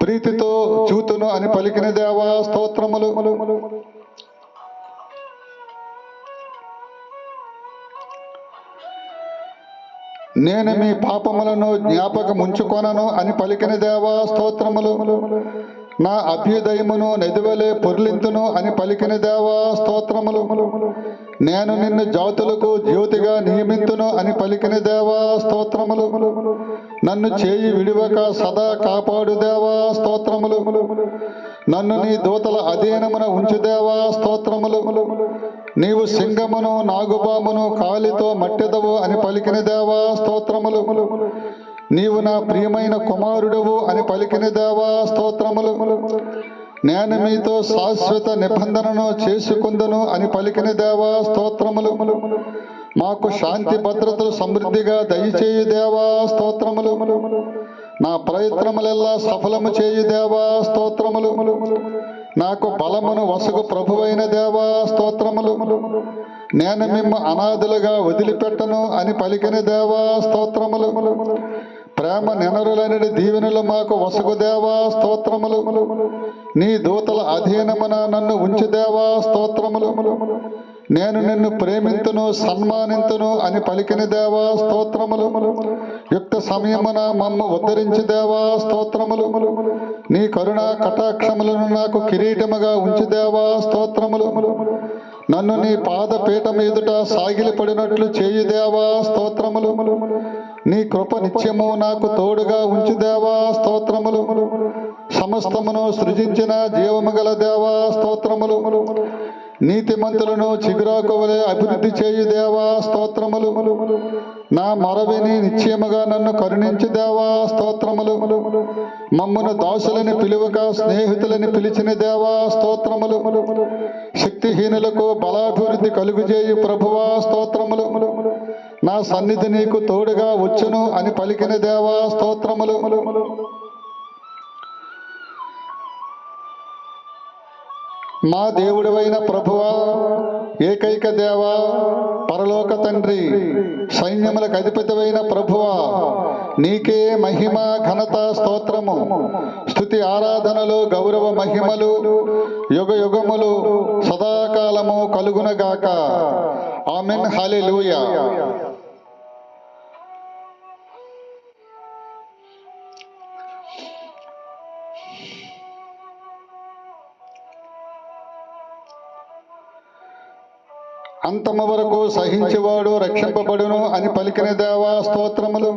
ప్రీతితో చూతును అని పలికిన దేవా స్తోత్రములు. నేను మీ పాపములను జ్ఞాపకముంచుకొనను అని పలికిన దేవా స్తోత్రములు. నా అభ్యుదయమును నదివలే పొర్లింతును అని పలికిన దేవా స్తోత్రములు. నేను నిన్ను జాతులకు జ్యోతిగా నియమింతును అని పలికిన దేవా స్తోత్రములు. నన్ను చేయి విడివక సదా కాపాడు దేవా స్తోత్రములు. నన్ను నీ దూతల అధీనమున ఉంచు దేవా స్తోత్రములు. నీవు సింగమును నాగుబామును కాలితో మట్టెదవు అని పలికిన దేవా స్తోత్రములు. నీవు నా ప్రియమైన కుమారుడవు అని పలికిన దేవా స్తోత్రములు. నేను మీతో శాశ్వత నిబంధనను చేసుకుందును అని పలికిన దేవా స్తోత్రములు. మాకు శాంతి భద్రతలు సమృద్ధిగా దయచేయు దేవా స్తోత్రములు. నా ప్రయత్నములెల్లా సఫలము చేయు దేవా స్తోత్రములు. నాకు బలమును వసగు ప్రభువైన దేవా స్తోత్రములు. నేను మిమ్ము అనాథులుగా వదిలిపెట్టను అని పలికిన దేవా స్తోత్రములు. ప్రేమ నెనరులనడి దీవెనలు మాకు వసగు దేవా స్తోత్రములు. నీ దూతల అధీనమున నన్ను ఉంచు దేవా స్తోత్రములు. నేను నిన్ను ప్రేమింతును సన్మానింతును అని పలికిన దేవా స్తోత్రములు. యుక్త సమయమున మమ్ము ఉద్ధరించి దేవా స్తోత్రములు. నీ కరుణా కటాక్షములను నాకు కిరీటముగా ఉంచు దేవా స్తోత్రములు. నన్ను నీ పాదపీఠం ఎదుట సాగిలపడినట్లు చేయు దేవా స్తోత్రములు. నీ కృప నిత్యము నాకు తోడుగా ఉంచు దేవా స్తోత్రములు. సమస్తమును సృజించిన జీవము గల దేవా స్తోత్రములు. నీతిమంతులను చిగురాకు వలె అభివృద్ధి చేయు దేవా స్తోత్రములు. నా మొరవిని నిశ్చయముగా నన్ను కరుణించు దేవా స్తోత్రములు. మమ్మును దాసులని పిలువక స్నేహితులని పిలిచిన దేవా స్తోత్రములు. శక్తిహీనులకు బలాభివృద్ధి కలుగుజేయు ప్రభువా స్తోత్రములు. నా సన్నిధి నీకు తోడుగా వచ్చును అని పలికిన దేవా స్తోత్రములు. మా దేవుడవైన ప్రభువా, ఏకైక దేవా, పరలోక తండ్రి, సైన్యములకు అధిపతివైన ప్రభువా, నీకే మహిమ ఘనత స్తోత్రము స్తుతి ఆరాధనలు గౌరవ మహిమలు యుగ యుగములు సదాకాలము కలుగునగాక. ఆమెన్. హల్లెలూయా. అంతము వరకు సహించేవాడు రక్షింపబడును అని పలికిన దేవా స్తోత్రములు.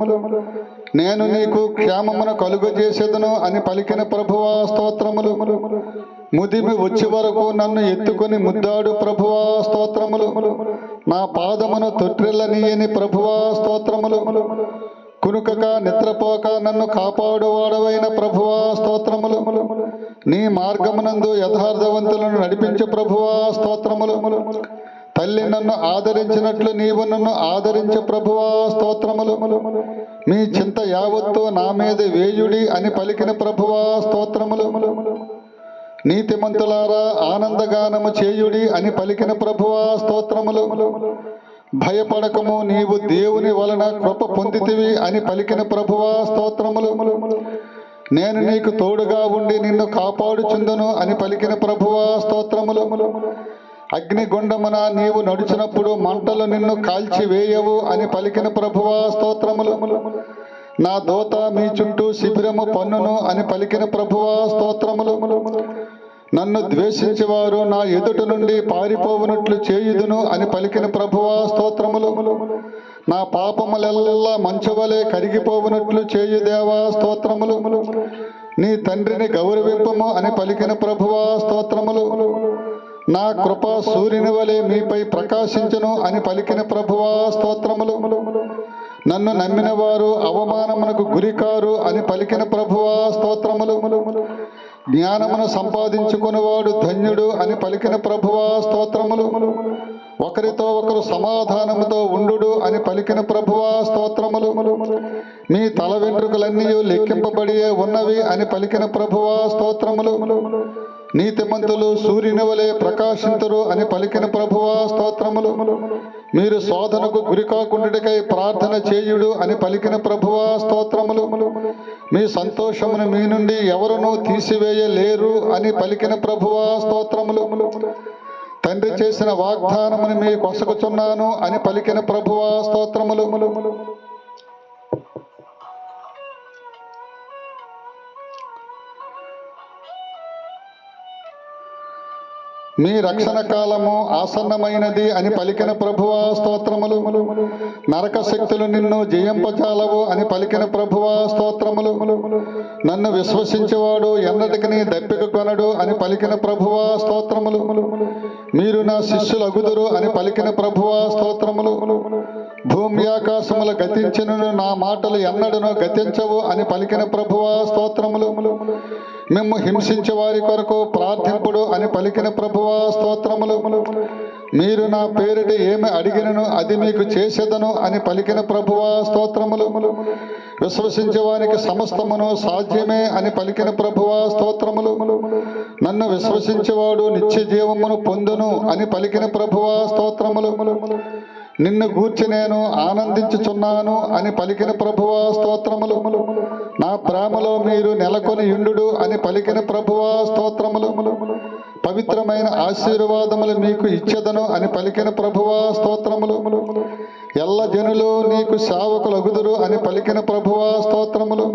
నేను నీకు క్షేమమును కలుగజేసేదను అని పలికిన ప్రభువా స్తోత్రములు. ముదిమి వచ్చే వరకు నన్ను ఎత్తుకొని ముద్దాడు ప్రభువా స్తోత్రములు. నా పాదమును తొట్టిల్లనీయని ప్రభువా స్తోత్రములు. కునుకక నిద్రపోక నన్ను కాపాడువాడవైన ప్రభువా స్తోత్రములు. నీ మార్గమునందు యథార్థవంతులను నడిపించు ప్రభువా స్తోత్రములు. తల్లి నన్ను ఆదరించినట్లు నీవు నన్ను ఆదరించు ప్రభువా స్తోత్రములు. మీ చింత యావత్తు నా మీద వేయుడి అని పలికిన ప్రభువా స్తోత్రములు. నీతిమంతులారా ఆనందగానము చేయుడి అని పలికిన ప్రభువా స్తోత్రములు. భయపడకము, నీవు దేవుని వలన కృప పొందితివి అని పలికిన ప్రభువా స్తోత్రములు. నేను నీకు తోడుగా ఉండి నిన్ను కాపాడుచుందును అని పలికిన ప్రభువా స్తోత్రములు. అగ్నిగుండమున నీవు నడుచినప్పుడు మంటలు నిన్ను కాల్చివేయవు అని పలికిన ప్రభువా స్తోత్రములు. నా దూత మీ చుట్టూ శిబిరము పన్నును అని పలికిన ప్రభువా స్తోత్రములు. నన్ను ద్వేషించేవారు నా ఎదుట నుండి పారిపోవునట్లు చేయుదును అని పలికిన ప్రభువా స్తోత్రములు. నా పాపములెల్లా మంచువలే కరిగిపోవునట్లు చేయు దేవా స్తోత్రములు. నీ తండ్రిని గౌరవింపము అని పలికిన ప్రభువా స్తోత్రములు. నా కృప సూర్యుని వలె మీపై ప్రకాశించును అని పలికిన ప్రభువా స్తోత్రములు. నన్ను నమ్మిన వారు అవమానమునకు గురికారు అని పలికిన ప్రభువా స్తోత్రములు. జ్ఞానమును సంపాదించుకునేవాడు ధన్యుడు అని పలికిన ప్రభువా స్తోత్రములు. ఒకరితో ఒకరు సమాధానముతో ఉండు అని పలికిన ప్రభువా స్తోత్రములు. మీ తల వెంట్రుకలన్నీ లెక్కింపబడి ఉన్నవి అని పలికిన ప్రభువా స్తోత్రములు. నీతిమంతులు సూర్యుని వలె ప్రకాశింతురు అని పలికిన ప్రభువా స్తోత్రములు. మీరు శోధనకు గురికాకుండుటకై ప్రార్థన చేయుడు అని పలికిన ప్రభువా స్తోత్రములు. మీ సంతోషమును మీ నుండి ఎవరునూ తీసివేయలేరు అని పలికిన ప్రభువా స్తోత్రములు. తండ్రి చేసిన వాగ్దానమును మీ కొసగుచున్నాను అని పలికిన ప్రభువా స్తోత్రములు. మీ రక్షణ కాలము ఆసన్నమైనది అని పలికిన ప్రభువా స్తోత్రములు. నరక శక్తులు నిన్ను జయింపజాలవు అని పలికిన ప్రభువా స్తోత్రములు. నన్ను విశ్వసించేవాడు ఎన్నటికి దప్పిక కొనడు అని పలికిన ప్రభువా స్తోత్రములు. మీరు నా శిష్యులగుదురు అని పలికిన ప్రభువా స్తోత్రములు. భూమి ఆకాశములు గతించినను నా మాటలు ఎన్నడను గతించవు అని పలికిన ప్రభువా స్తోత్రములు. మిమ్ము హింసించే వారి కొరకు ప్రార్థింపుడు అని పలికిన ప్రభువా స్తోత్రములు. మీరు నా పేరిట ఏమి అడిగినను అది మీకు చేసేదను అని పలికిన ప్రభువా స్తోత్రములు. విశ్వసించే వారికి సమస్తమును సాధ్యమే అని పలికిన ప్రభువా స్తోత్రములు. నన్ను విశ్వసించేవాడు నిత్య జీవమును పొందును అని పలికిన ప్రభువా స్తోత్రములు. నిన్ను గూర్చి నేను ఆనందించుచున్నాను అని పలికిన ప్రభువా స్తోత్రములు. నా ప్రేమలో మీరు నెలకొని యుండు అని పలికిన ప్రభువా స్తోత్రములు. పవిత్రమైన ఆశీర్వాదములు మీకు ఇచ్చెదను అని పలికిన ప్రభువా స్తోత్రములు. ఎల్ల జనులు నీకు సేవకులగుదురు అని పలికిన ప్రభువా స్తోత్రములు.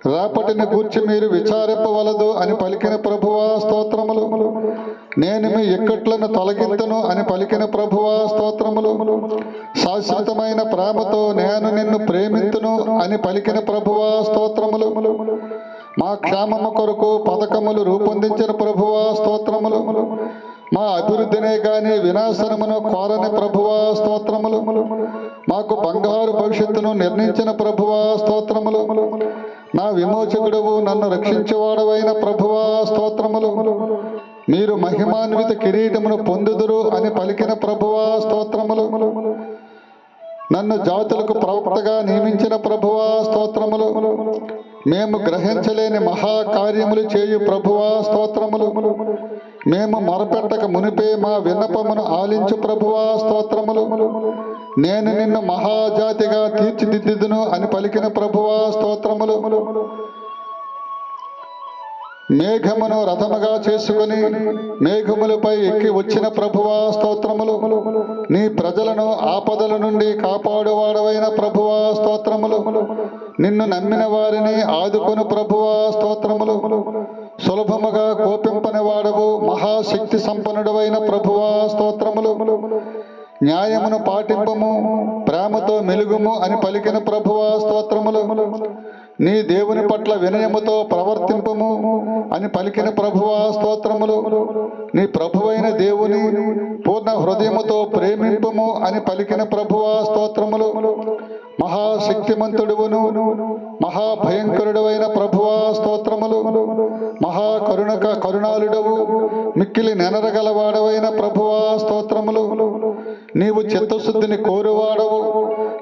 రాపటిని గూర్చి మీరు విచారింపవలదు అని పలికిన ప్రభువా స్తోత్రములు. నేను మీ ఇక్కట్లను తొలగింతును అని పలికిన ప్రభువా స్తోత్రములు. శాశ్వతమైన ప్రేమతో నేను నిన్ను ప్రేమింతును అని పలికిన ప్రభువా స్తోత్రములు. మా క్షేమము కొరకు పథకములు రూపొందించిన ప్రభువా స్తోత్రములు. మా అభివృద్ధినే గాని వినాశనమును కోరని ప్రభువా స్తోత్రములు. మాకు బంగారు భవిష్యత్తును నిర్ణయించిన ప్రభువా స్తోత్రములు. నా విమోచకుడవు నన్ను రక్షించేవాడవైన ప్రభువా స్తోత్రములు. మీరు మహిమాన్విత కిరీటమును పొందుదురు అని పలికిన ప్రభువా స్తోత్రములు. నన్ను జాతులకు ప్రవక్తగా నియమించిన ప్రభువా స్తోత్రములు. మేము గ్రహించలేని మహాకార్యములు చేయు ప్రభువా స్తోత్రములు. మేము మొరపెట్టక మునిపే మా విన్నపమును ఆలించు ప్రభువా స్తోత్రములు. నేను నిన్ను మహాజాతిగా తీర్చిదిద్దును అని పలికిన ప్రభువా స్తోత్రములు. మేఘమును రథముగా చేసుకుని మేఘములపై ఎక్కి వచ్చిన ప్రభువా స్తోత్రములు. నీ ప్రజలను ఆపదల నుండి కాపాడువాడవైన ప్రభువా స్తోత్రములు. నిన్ను నమ్మిన వారిని ఆదుకొను ప్రభువా స్తోత్రములు. సులభముగా కోపింపని వాడవు మహాశక్తి సంపన్నుడవైన ప్రభువా స్తోత్రములు. న్యాయమును పాటింపము ప్రేమతో మెలుగుము అని పలికిన ప్రభువా స్తోత్రములు. నీ దేవుని పట్ల వినయముతో ప్రవర్తింపము అని పలికిన ప్రభువా స్తోత్రములు. నీ ప్రభువైన దేవుని పూర్ణ హృదయముతో ప్రేమింపము అని పలికిన ప్రభువా స్తోత్రములు. మహాశక్తిమంతుడువును మహాభయంకరుడవైన ప్రభువా స్తోత్రములు. కరుణాళుడవు మిక్కిలి నెనరగలవాడవైన ప్రభువా స్తోత్రములు. నీవు చిత్తశుద్ధిని కోరువాడవు.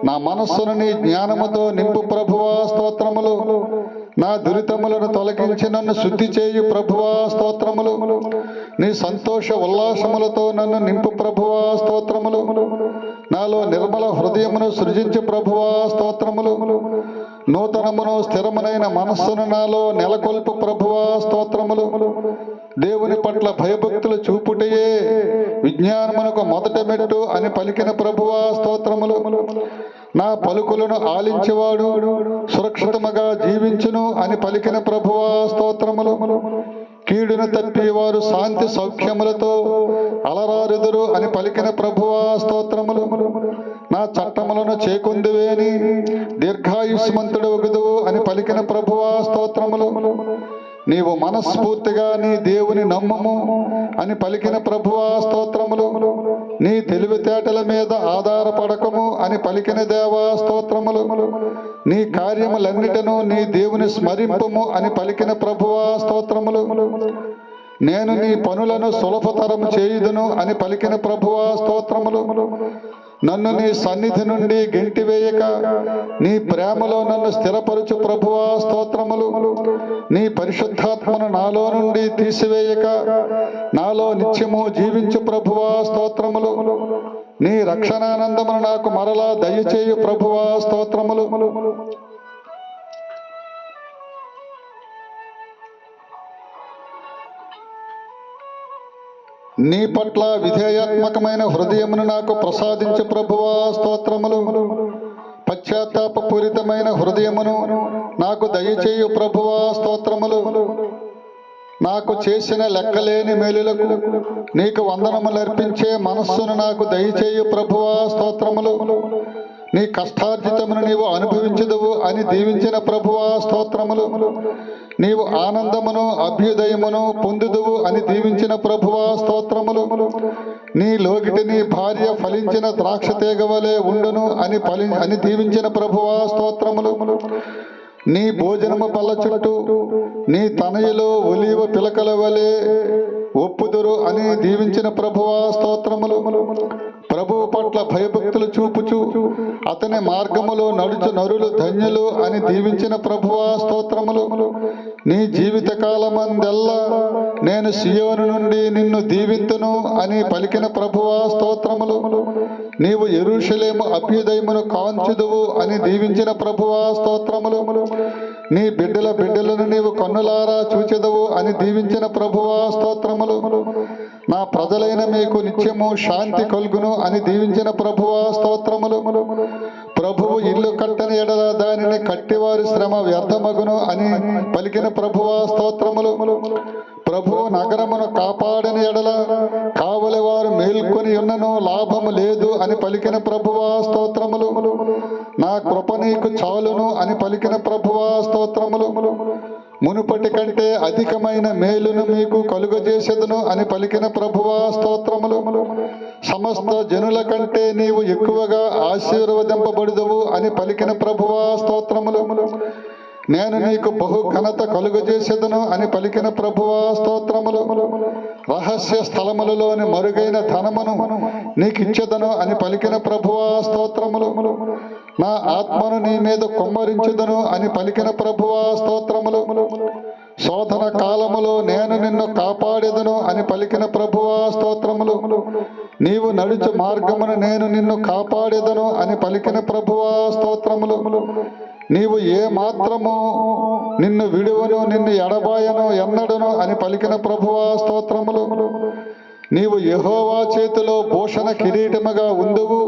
నా మనస్సును నీ జ్ఞానముతో నింపు ప్రభువా స్తోత్రములు. నా దురితములను తొలగించి నన్ను శుద్ధి చేయు ప్రభువా స్తోత్రములు. నీ సంతోష ఉల్లాసములతో నన్ను నింపు ప్రభువా స్తోత్రములు. నాలో నిర్మల హృదయమును సృజించు ప్రభువా స్తోత్రములు. నూతనమును స్థిరమునైన మనస్సును నాలో నెలకొల్పు ప్రభువా స్తోత్రములు. దేవుని పట్ల భయభక్తులు చూపుటయే విజ్ఞానమునకు మొదట మెట్టు అని పలికిన ప్రభువా స్తోత్రములు. నా పలుకులను ఆలించేవాడు సురక్షితముగా జీవించును అని పలికిన ప్రభువా స్తోత్రములు. కీడును తప్పి వారు శాంతి సౌఖ్యములతో అలరారుదురు అని పలికిన ప్రభువా స్తోత్రములు. నా చట్టములను చేకుందువేని దీర్ఘాయుష్మంతుడు వగుదువు అని పలికిన ప్రభువా స్తోత్రములు. నీవు మనస్ఫూర్తిగా నీ దేవుని నమ్మము అని పలికిన ప్రభువా స్తోత్రములు. నీ తెలివితేటల మీద ఆధారపడకము అని పలికిన దేవా స్తోత్రములు. నీ కార్యములన్నిటను నీ దేవుని స్మరింపము అని పలికిన ప్రభువా స్తోత్రములు. నేను నీ పనులను సులభతరం చేయుదును అని పలికిన ప్రభువా స్తోత్రములు. నన్ను నీ సన్నిధి నుండి గెంటివేయక నీ ప్రేమలో నన్ను స్థిరపరచు ప్రభువా స్తోత్రములు. నీ పరిశుద్ధాత్మను నాలో నుండి తీసివేయక నాలో నిత్యము జీవించు ప్రభువా స్తోత్రములు. నీ రక్షణానందమును నాకు మరలా దయచేయు ప్రభువా స్తోత్రములు. నీ పట్ల విధేయాత్మకమైన హృదయమును నాకు ప్రసాదించు ప్రభువా స్తోత్రములు. పశ్చాత్తాపపూరితమైన హృదయమును నాకు దయచేయు ప్రభువా స్తోత్రములు. నాకు చేసిన లెక్కలేని మేలులకు నీకు వందనములు అర్పించే మనస్సును నాకు దయచేయు ప్రభువా స్తోత్రములు. నీ కష్టార్జితమును నీవు అనుభవించదువు అని దీవించిన ప్రభువా స్తోత్రములు. నీవు ఆనందమును అభ్యుదయమును పొందుదువు అని దీవించిన ప్రభువా స్తోత్రములు. నీ లోగిటి నీ భార్య ఫలించిన ద్రాక్ష తీగ వలె ఉండును అని దీవించిన ప్రభువా స్తోత్రములు. నీ భోజనము బల్ల చుట్టూ నీ తనయులో ఒలీవ పిలకల వలె ఒప్పుదురు అని దీవించిన ప్రభువా స్తోత్రములు. ప్రభువు పట్ల భయభక్తులు చూపుచు అతని మార్గములో నడుచు నరులు ధన్యులు అని దీవించిన ప్రభువా స్తోత్రములు. నీ జీవిత కాలమందెల్లా నేను సియోను నుండి నిన్ను దీవింతును అని పలికిన ప్రభువా స్తోత్రములు. నీవు యెరూషలేము అభ్యుదయమును కాంచుదువు అని దీవించిన ప్రభువా స్తోత్రములు. నీ బిడ్డలను నీవు కన్నులారా చూచెదవు అని దీవించిన ప్రభువా స్తోత్రములు. నా ప్రజలైన మీకు నిత్యము శాంతి కలుగును అని దీవించిన ప్రభువా స్తోత్రములు. ప్రభువు ఇల్లు కట్టని ఎడల దానిని కట్టివారి శ్రమ వ్యర్థమగును అని పలికిన ప్రభువా స్తోత్రములు. ప్రభువు నగరమును కాపాడని ఎడల కావలి వారు మేల్కొని ఉన్నను లాభము లేదు అని పలికిన ప్రభువా స్తోత్రములు. నా కృప నీకు చాలును అని పలికిన ప్రభువా స్తోత్రములు. మునుపటి కంటే అధికమైన మేలును మీకు కలుగజేసేదను అని పలికిన ప్రభువా స్తోత్రములు. సమస్త జనుల కంటే నీవు ఎక్కువగా ఆశీర్వదింపబడుదువు అని పలికిన ప్రభువా స్తోత్రములు. నేను నీకు బహు ఘనత కలుగజేసేదను అని పలికిన ప్రభువా స్తోత్రములు. రహస్య స్థలములలోని మరుగైన ధనమును నీకిచ్చెదను అని పలికిన ప్రభువా స్తోత్రములు. నా ఆత్మను నీ మీద కుమ్మరించుదను అని పలికిన ప్రభువా స్తోత్రములు. శోధన కాలములో నేను నిన్ను కాపాడెదను అని పలికిన ప్రభువా స్తోత్రములు. నీవు నడుచు మార్గమును నేను నిన్ను కాపాడెదను అని పలికిన ప్రభువా స్తోత్రములు. నీవు ఏ మాత్రము నిన్ను విడువను నిన్ను ఎడబాయను ఎన్నడను అని పలికిన ప్రభువా స్తోత్రములు. నీవు యెహోవా చేతిలో భూషణ కిరీటముగా ఉందువు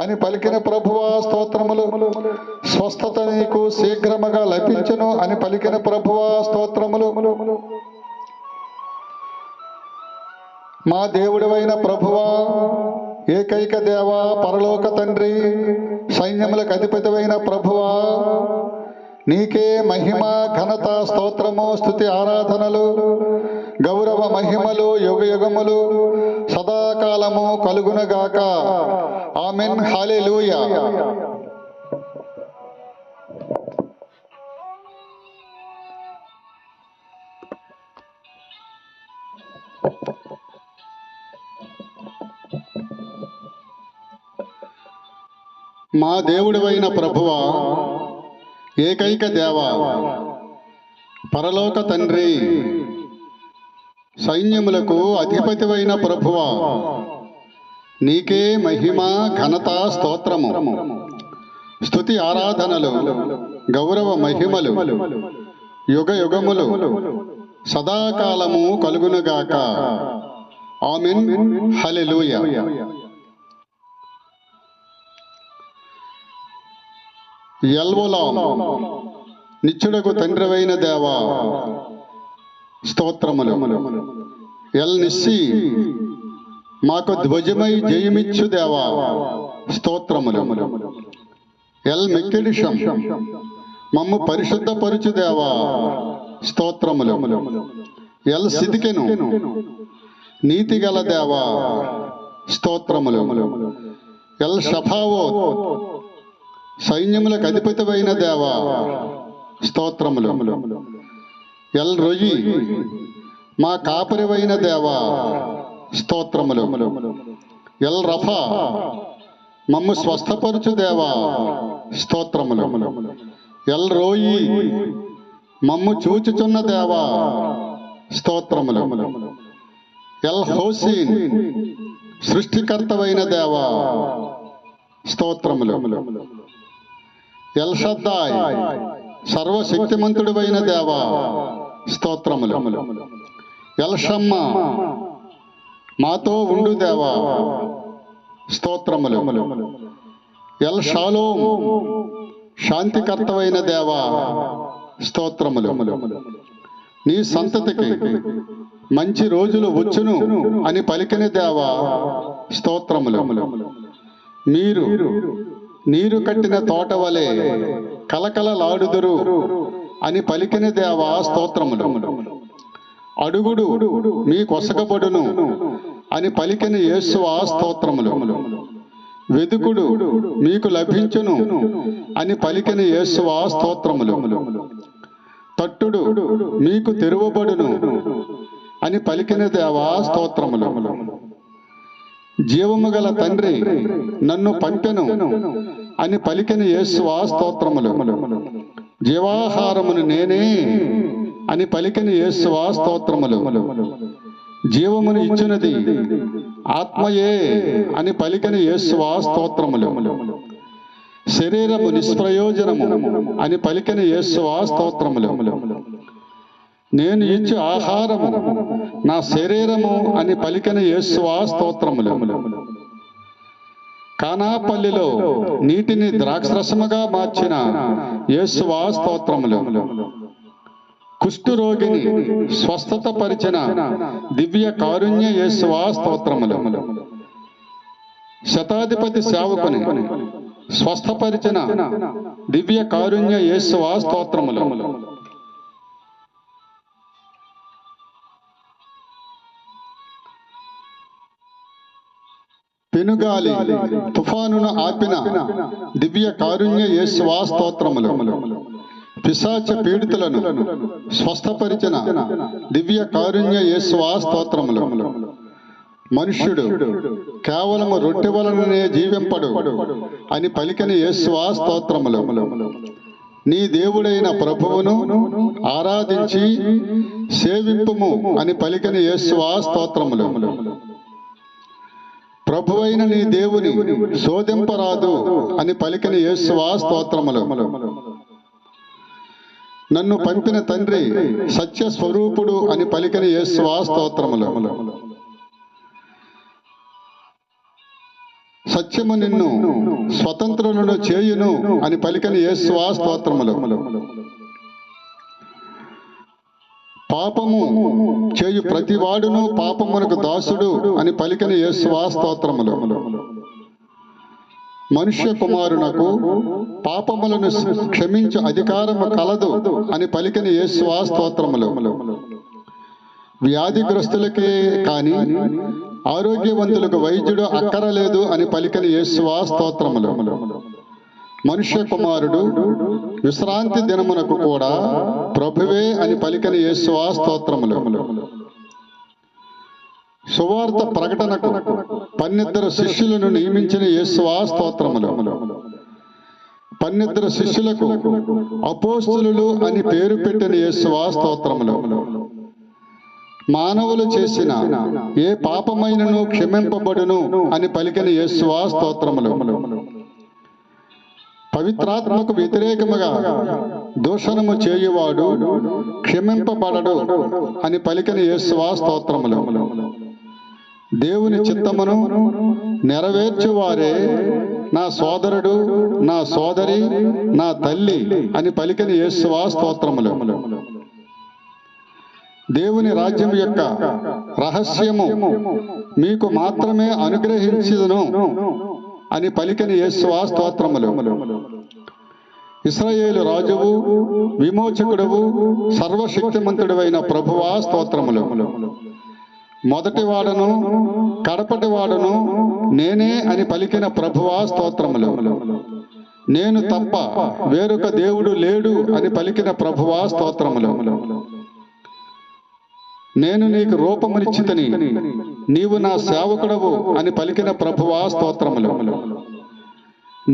అని పలికిన ప్రభువా స్తోత్రములు. స్వస్థత నీకు శీఘ్రముగా లభించును అని పలికిన ప్రభువా స్తోత్రములు. మా దేవుడవైన ప్రభువా, ఏకైక దేవా, పరలోక తండ్రి, సైన్యములకు అధిపతివైన ప్రభువా, నీకే మహిమ ఘనత స్తోత్రము స్తుతి ఆరాధనలు గౌరవ మహిమలు యుగ యుగములు సదాకాలము కలుగునగాక. ఆమెన్. హల్లెలూయా. మా దేవుడివైన ప్రభువా, ఏకైక దేవా, పరలోక తండ్రి, సైన్యములకు అధిపతివైన ప్రభువా, నీకే మహిమ ఘనత స్తోత్రము, స్తుతి ఆరాధనలు గౌరవ మహిమలు యుగ యుగములు సదాకాలము కలుగునుగాక. ఆమేన్. హల్లెలూయా. ఎల్వోలాం, నిత్యుడకు తండ్రివైన దేవా స్తోత్రములు. ఎల్ నిస్సి, మాకు ధ్వజమై జయమిచ్చు దేవా స్తోత్రములు. ఎల్ మెక్కిడిషం, మమ్ము పరిశుద్ధపరుచు దేవా స్తోత్రములు. ఎల్ సిదికెను, నీతిగల దేవా స్తోత్రములు. ఎల్ షఫావో, సైన్యములకు అధిపతివైన దేవా స్తోత్రములు. ఎల్ రొయ్యి, మా కాపరివైన దేవా స్తోత్రములు. ఎల్ రఫా, మమ్ము స్వస్థపరుచు దేవా స్తోత్రములు. ఎల్ రోయి, మమ్ము చూచుచున్న దేవా స్తోత్రములు. ఎల్ హోసీన్, సృష్టికర్తవైన దేవా స్తోత్రములు. ఎల్ షద్దాయ్, సర్వశక్తిమంతుడివైన దేవా స్తోత్రములు. ఎల్ షమ్మా, మాతో ఉండు దేవా స్తోత్రములు. ఎల్ షాలోం, శాంతికర్తవైన దేవా స్తోత్రములు. నీ సంతతికి మంచి రోజులు వచ్చును అని పలికిన దేవా స్తోత్రములు. మీరు నీరు కట్టిన తోట వలె కలకలలాడుదురు అని పలికిన దేవా స్తోత్రములు. అడుగుడు మీ కొసకబడును అని పలికిన యేసువా స్తోత్రములు. వెదుకుడు మీకు లభించును అని పలికిన యేసువా స్తోత్రములు. తట్టుడు మీకు తెరువబడును అని పలికిన దేవా స్తోత్రములు. జీవము గల తండ్రి నన్ను పంపెను అని పలికిన యేసువా స్తోత్రములు. జీవాహారమును నేనే అని పలికిన యేసువా స్తోత్రములు. జీవమును ఇచ్చినది ఆత్మయే అని పలికిన యేసువా స్తోత్రములు. శరీరము నిష్ప్రయోజనము అని పలికిన యేసువా స్తోత్రములు. నేను ఇచ్చు ఆహారము నా శరీరము అని పలికిన యేసువా స్తోత్రములు. కానాపల్లిలో నీటిని ద్రాక్షరసముగా మార్చిన యేసువా స్తోత్రములు. కుష్ఠరోగిని స్వస్థత పరిచిన దివ్య కారుణ్య యేసువా స్తోత్రములు. శతాధిపతి సేవకుని స్వస్థపరిచిన దివ్య కారుణ్య యేసువా స్తోత్రములు. పెనుగాలి తుఫానును ఆపిన దివ్య కారుణ్య యేసువా స్తోత్రములు. పిశాచ పీడితులను స్వస్థపరిచిన దివ్య కారుణ్య యేసువా స్తోత్రములు. మనుష్యుడు కేవలము రొట్టె వలననే జీవింపడు అని పలికిన యేసువా స్తోత్రములు. నీ దేవుడైన ప్రభువును ఆరాధించి సేవింపుము అని పలికిన యేసువా స్తోత్రములు. ప్రభువైన నీ దేవుని శోధింపరాదు అని పలికిన యేసువా స్తోత్రములు. నన్ను పంపిన తండ్రి సత్య స్వరూపుడు అని పలికిన యేసువా స్తోత్రములు. సత్యము నిన్ను స్వతంత్రులను చేయును అని పలికిన యేసువా స్తోత్రములు. పాపము చేయు ప్రతివాడును పాపమునకు దాసుడు అని పలికిన యేసువా స్తోత్రములు. మనుష్య కుమారునకు పాపములను క్షమించు అధికారము కలదు అని పలికిన యేసువా స్తోత్రములు. వ్యాధిగ్రస్తులకే కాని ఆరోగ్యవంతులకు వైద్యుడు అక్కరలేదు అని పలికిన యేసువా స్తోత్రములు. మనుష్య కుమారుడు విశ్రాంతి దినమునకు కూడా ప్రభువే అని పలికిన యేసువా స్తోత్రములు. సువార్త ప్రకటనకు 12 శిష్యులను నియమించిన యేసువా స్తోత్రములు. 12 శిష్యులకు అపోస్తలులు అని పేరు పెట్టిన యేసువా స్తోత్రములు. మానవులు చేసిన ఏ పాపమైనను క్షమింపబడును అని పలికిన యేసువా స్తోత్రములు. పవిత్రాత్మకు వ్యతిరేకముగా దూషణము చేయువాడు క్షమింపబడడు అని పలికిన యేసువా స్తోత్రములు. దేవుని చిత్తమును నెరవేర్చువారే నా సోదరుడు, నా సోదరి, నా తల్లి అని పలికిన యేసువా స్తోత్రములు. దేవుని రాజ్యం యొక్క రహస్యము మీకు మాత్రమే అనుగ్రహించును అని పలికిన యేసువా స్తోత్రములు. ఇశ్రాయేలు రాజువు, విమోచకుడువు, సర్వశక్తిమంతుడైన ప్రభువా స్తోత్రములు. మొదటివాడను కడపటివాడను నేనే అని పలికిన ప్రభువా స్తోత్రములు. నేను తప్ప వేరొక దేవుడు లేడు అని పలికిన ప్రభువా స్తోత్రములు. నేను నీకు రూపమునిచ్చితిని, నీవు నా సేవకుడవు అని పలికిన ప్రభువా స్తోత్రములు.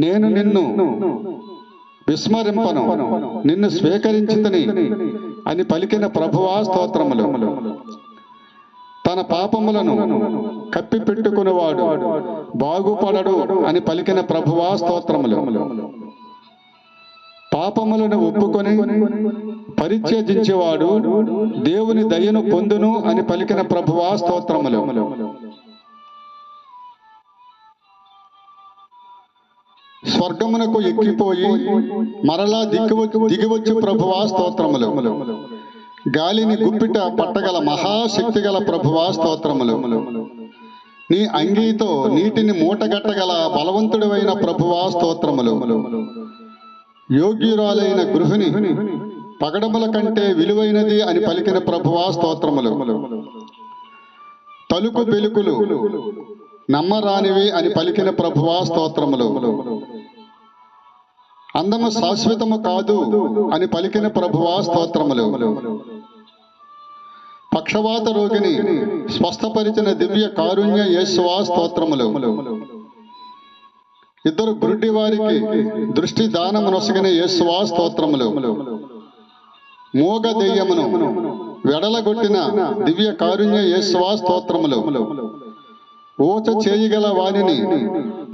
నేను నిన్ను విస్మరింపను, నిన్ను స్వీకరించితిని అని పలికిన ప్రభువా స్తోత్రములు. తన పాపములను కప్పిపెట్టుకునేవాడు బాగుపడడు అని పలికిన ప్రభువా స్తోత్రములు. పాపములను ఒప్పుకొని పరిత్యజించేవాడు దేవుని దయను పొందును అని పలికిన ప్రభువా స్తోత్రములు. స్వర్గమునకు ఎక్కిపోయి మరలా దిగివచ్చు ప్రభువా స్తోత్రములు. గాలిని గుప్పిట పట్టగల మహాశక్తి గల ప్రభువా స్తోత్రములు. నీ అంగీతో నీటిని మూటగట్టగల బలవంతుడైన ప్రభువా స్తోత్రములు. యోగ్యురాలైన గృహిణి పగడముల కంటే విలువైనది అని పలికిన ప్రభువా స్తోత్రములు. తలుకు పెలుకులు నమ్మరానివి అని పలికిన ప్రభువా స్తోత్రములు. అందము శాశ్వతము కాదు అని పలికిన ప్రభువా స్తోత్రములు. పక్షవాత రోగిని స్వస్థపరిచిన దివ్య కారుణ్య యేసువా స్తోత్రములు. 2 గుడ్డి వారికి దృష్టి దానము నొసగిన యేసువా స్తోత్రములు. మోగ దెయ్యమును వెడలగొట్టిన దివ్య కారుణ్య యేసువా స్తోత్రములు. ఊచ చేయగల వానిని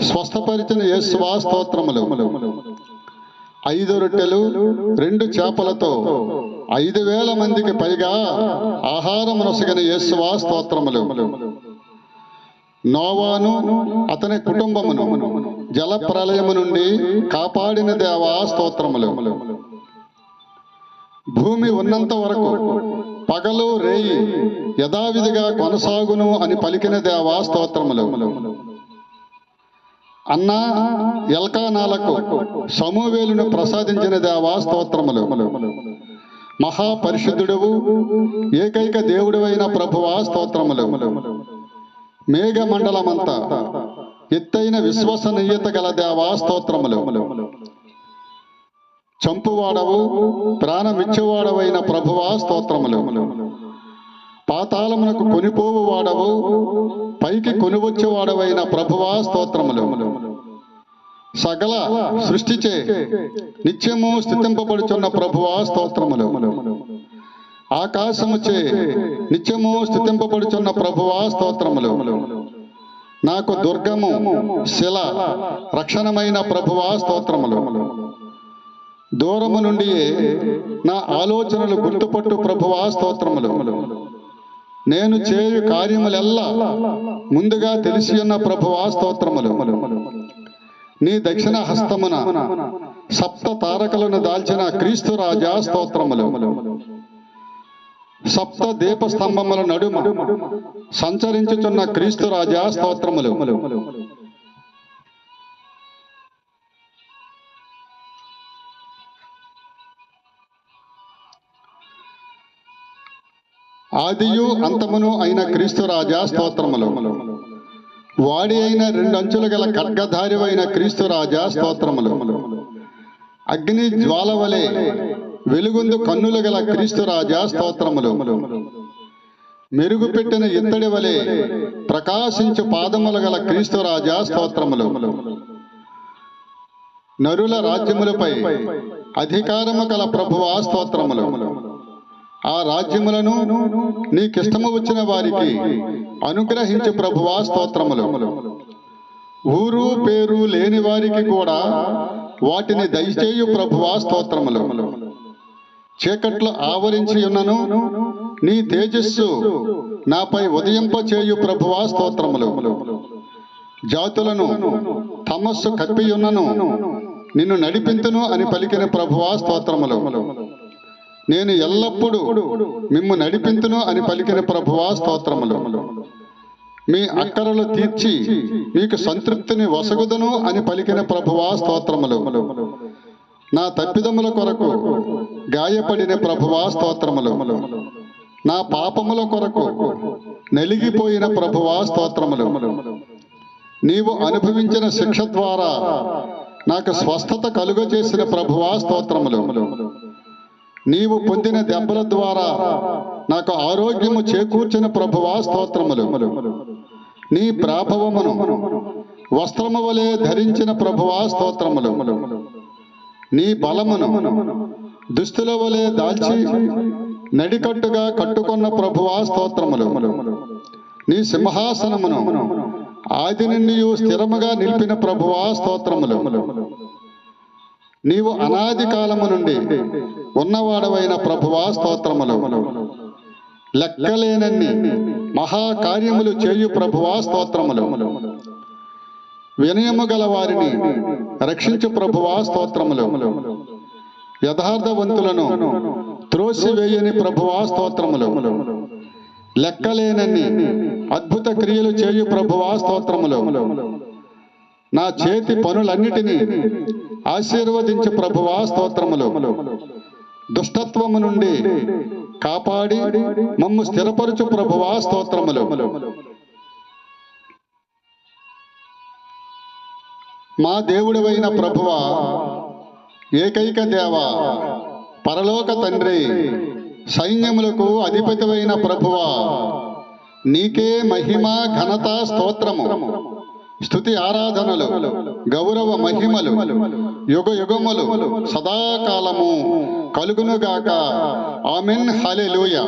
స్వస్థపరిచిన యేసువా స్తోత్రములు. 5 రొట్టెలు 2 చేపలతో 5,000 మందికి పైగా ఆహారం నొసగిన యేసువా స్తోత్రములు. నోవాను అతని కుటుంబమును జల ప్రళయము నుండి కాపాడిన దేవా స్తోత్రములు. భూమి ఉన్నంత వరకు పగలు రేయి యథావిధిగా కొనసాగును అని పలికిన దేవా స్తోత్రములు. అన్నా ఎల్కానాలకు సమూవేలును ప్రసాదించిన దేవా స్తోత్రములు. మహాపరిశుద్ధుడవు ఏకైక దేవుడవైన ప్రభువా స్తోత్రములు. మేఘమండలమంతా ఎత్తైన విశ్వసనీయత గల దేవా స్తోత్రములు. చంపువాడవు ప్రాణమిచ్చువాడవైన ప్రభువా స్తోత్రములు. పాతాళమునకు కొనిపోవు వాడవు పైకి కొనివచ్చేవాడవైన ప్రభువా స్తోత్రములు. సకల సృష్టిచే నిత్యము స్థుతింపబడుచున్న ప్రభువా స్తోత్రములు. ఆకాశముచే నిత్యము స్థుతింపబడుచున్న ప్రభువా స్తోత్రములు. నాకు దుర్గము శిల రక్షణమైన ప్రభువా స్తోత్రములు. దూరము నుండి నా ఆలోచనలు గుర్తుపట్టు ప్రభువా స్తోత్రములు. నేను చేయు కార్యములెల్లా ముందుగా తెలిసి ఉన్న ప్రభువా స్తోత్రములు. నీ దక్షిణ హస్తమున 7 తారకలను దాల్చిన క్రీస్తు రాజా స్తోత్రములు. 7 దీపస్తంభముల నడుమ సంచరించుచున్న క్రీస్తు రాజా స్తోత్రములు. ఆదియు అంతమును అయిన క్రీస్తు రాజా స్తోత్రములు. వాడి అయిన 2 అంచులు గల ఖడ్గధారివైన క్రీస్తు రాజా స్తోత్రములు. అగ్ని జ్వాల వలె వెలుగొందు కన్నులు గల క్రీస్తు రాజా స్తోత్రములు. మెరుగు పెట్టిన ఇత్తడి వలె ప్రకాశించు పాదములు గల క్రీస్తు రాజా స్తోత్రములు. నరుల రాజ్యములపై అధికారము కల ప్రభువా స్తోత్రములు. ఆ రాజ్యములను నీకిష్టము వచ్చిన వారికి అనుగ్రహించు ప్రభువా స్తోత్రములు. ఊరు పేరు లేని వారికి కూడా వాటిని దయచేయు ప్రభువా స్తోత్రములు. చీకట్లు ఆవరించి ఉన్నను నీ తేజస్సు నాపై ఉదయింపచేయు ప్రభువా స్తోత్రములు. జాతులను తమస్సు కప్పియున్నను నిన్ను నడిపింతును అని పలికిన ప్రభువా స్తోత్రములు. నేను ఎల్లప్పుడూ మిమ్ము నడిపింతును అని పలికిన ప్రభువా స్తోత్రములు. మీ అక్కరలు తీర్చి మీకు సంతృప్తిని వసగుదును అని పలికిన ప్రభువా స్తోత్రములు. నా తప్పిదముల కొరకు గాయపడిన ప్రభువా స్తోత్రములు. నా పాపముల కొరకు నలిగిపోయిన ప్రభువా స్తోత్రములు. నీవు అనుభవించిన శిక్ష ద్వారా నాకు స్వస్థత కలుగజేసిన ప్రభువా స్తోత్రములు. నీవు పొందిన దెబ్బల ద్వారా నాకు ఆరోగ్యము చేకూర్చిన ప్రభువా స్తోత్రములు. నీ ప్రాభవమును వస్త్రము వలె ధరించిన ప్రభువా స్తోత్రములు. నీ బలమును దుస్తుల వలె దాల్చి నడికట్టుగా కట్టుకున్న ప్రభువా స్తోత్రములు. నీ సింహాసనమును ఆది నుండి స్థిరముగా నిలిపిన ప్రభువా స్తోత్రములు. నీవు అనాది కాలము నుండి ఉన్నవాడవైన ప్రభువా స్తోత్రములు. లెక్కలేనన్ని మహాకార్యములు చేయు ప్రభువా స్తోత్రములు. వినయము గల వారిని రక్షించు ప్రభువా స్తోత్రములు. యథార్థవంతులను త్రోసివేయని ప్రభువా స్తోత్రములు. లెక్కలేనన్ని అద్భుత క్రియలు చేయు ప్రభువా స్తోత్రములు. నా చేతి పనులన్నిటినీ ఆశీర్వదించు ప్రభువా స్తోత్రములు. దుష్టత్వము నుండి కాపాడి మమ్ము స్థిరపరచు ప్రభువా స్తోత్రములు. మా దేవుడవైన ప్రభువా, ఏకైక దేవా, పరలోక తండ్రి, సైన్యములకు అధిపతివైన ప్రభువా, నీకే మహిమ ఘనత స్తోత్రము స్తుతి ఆరాధనలు గౌరవ మహిమలు యుగ యుగములు సదాకాలము కలుగునుగాక. ఆమెన్. హల్లెలూయా.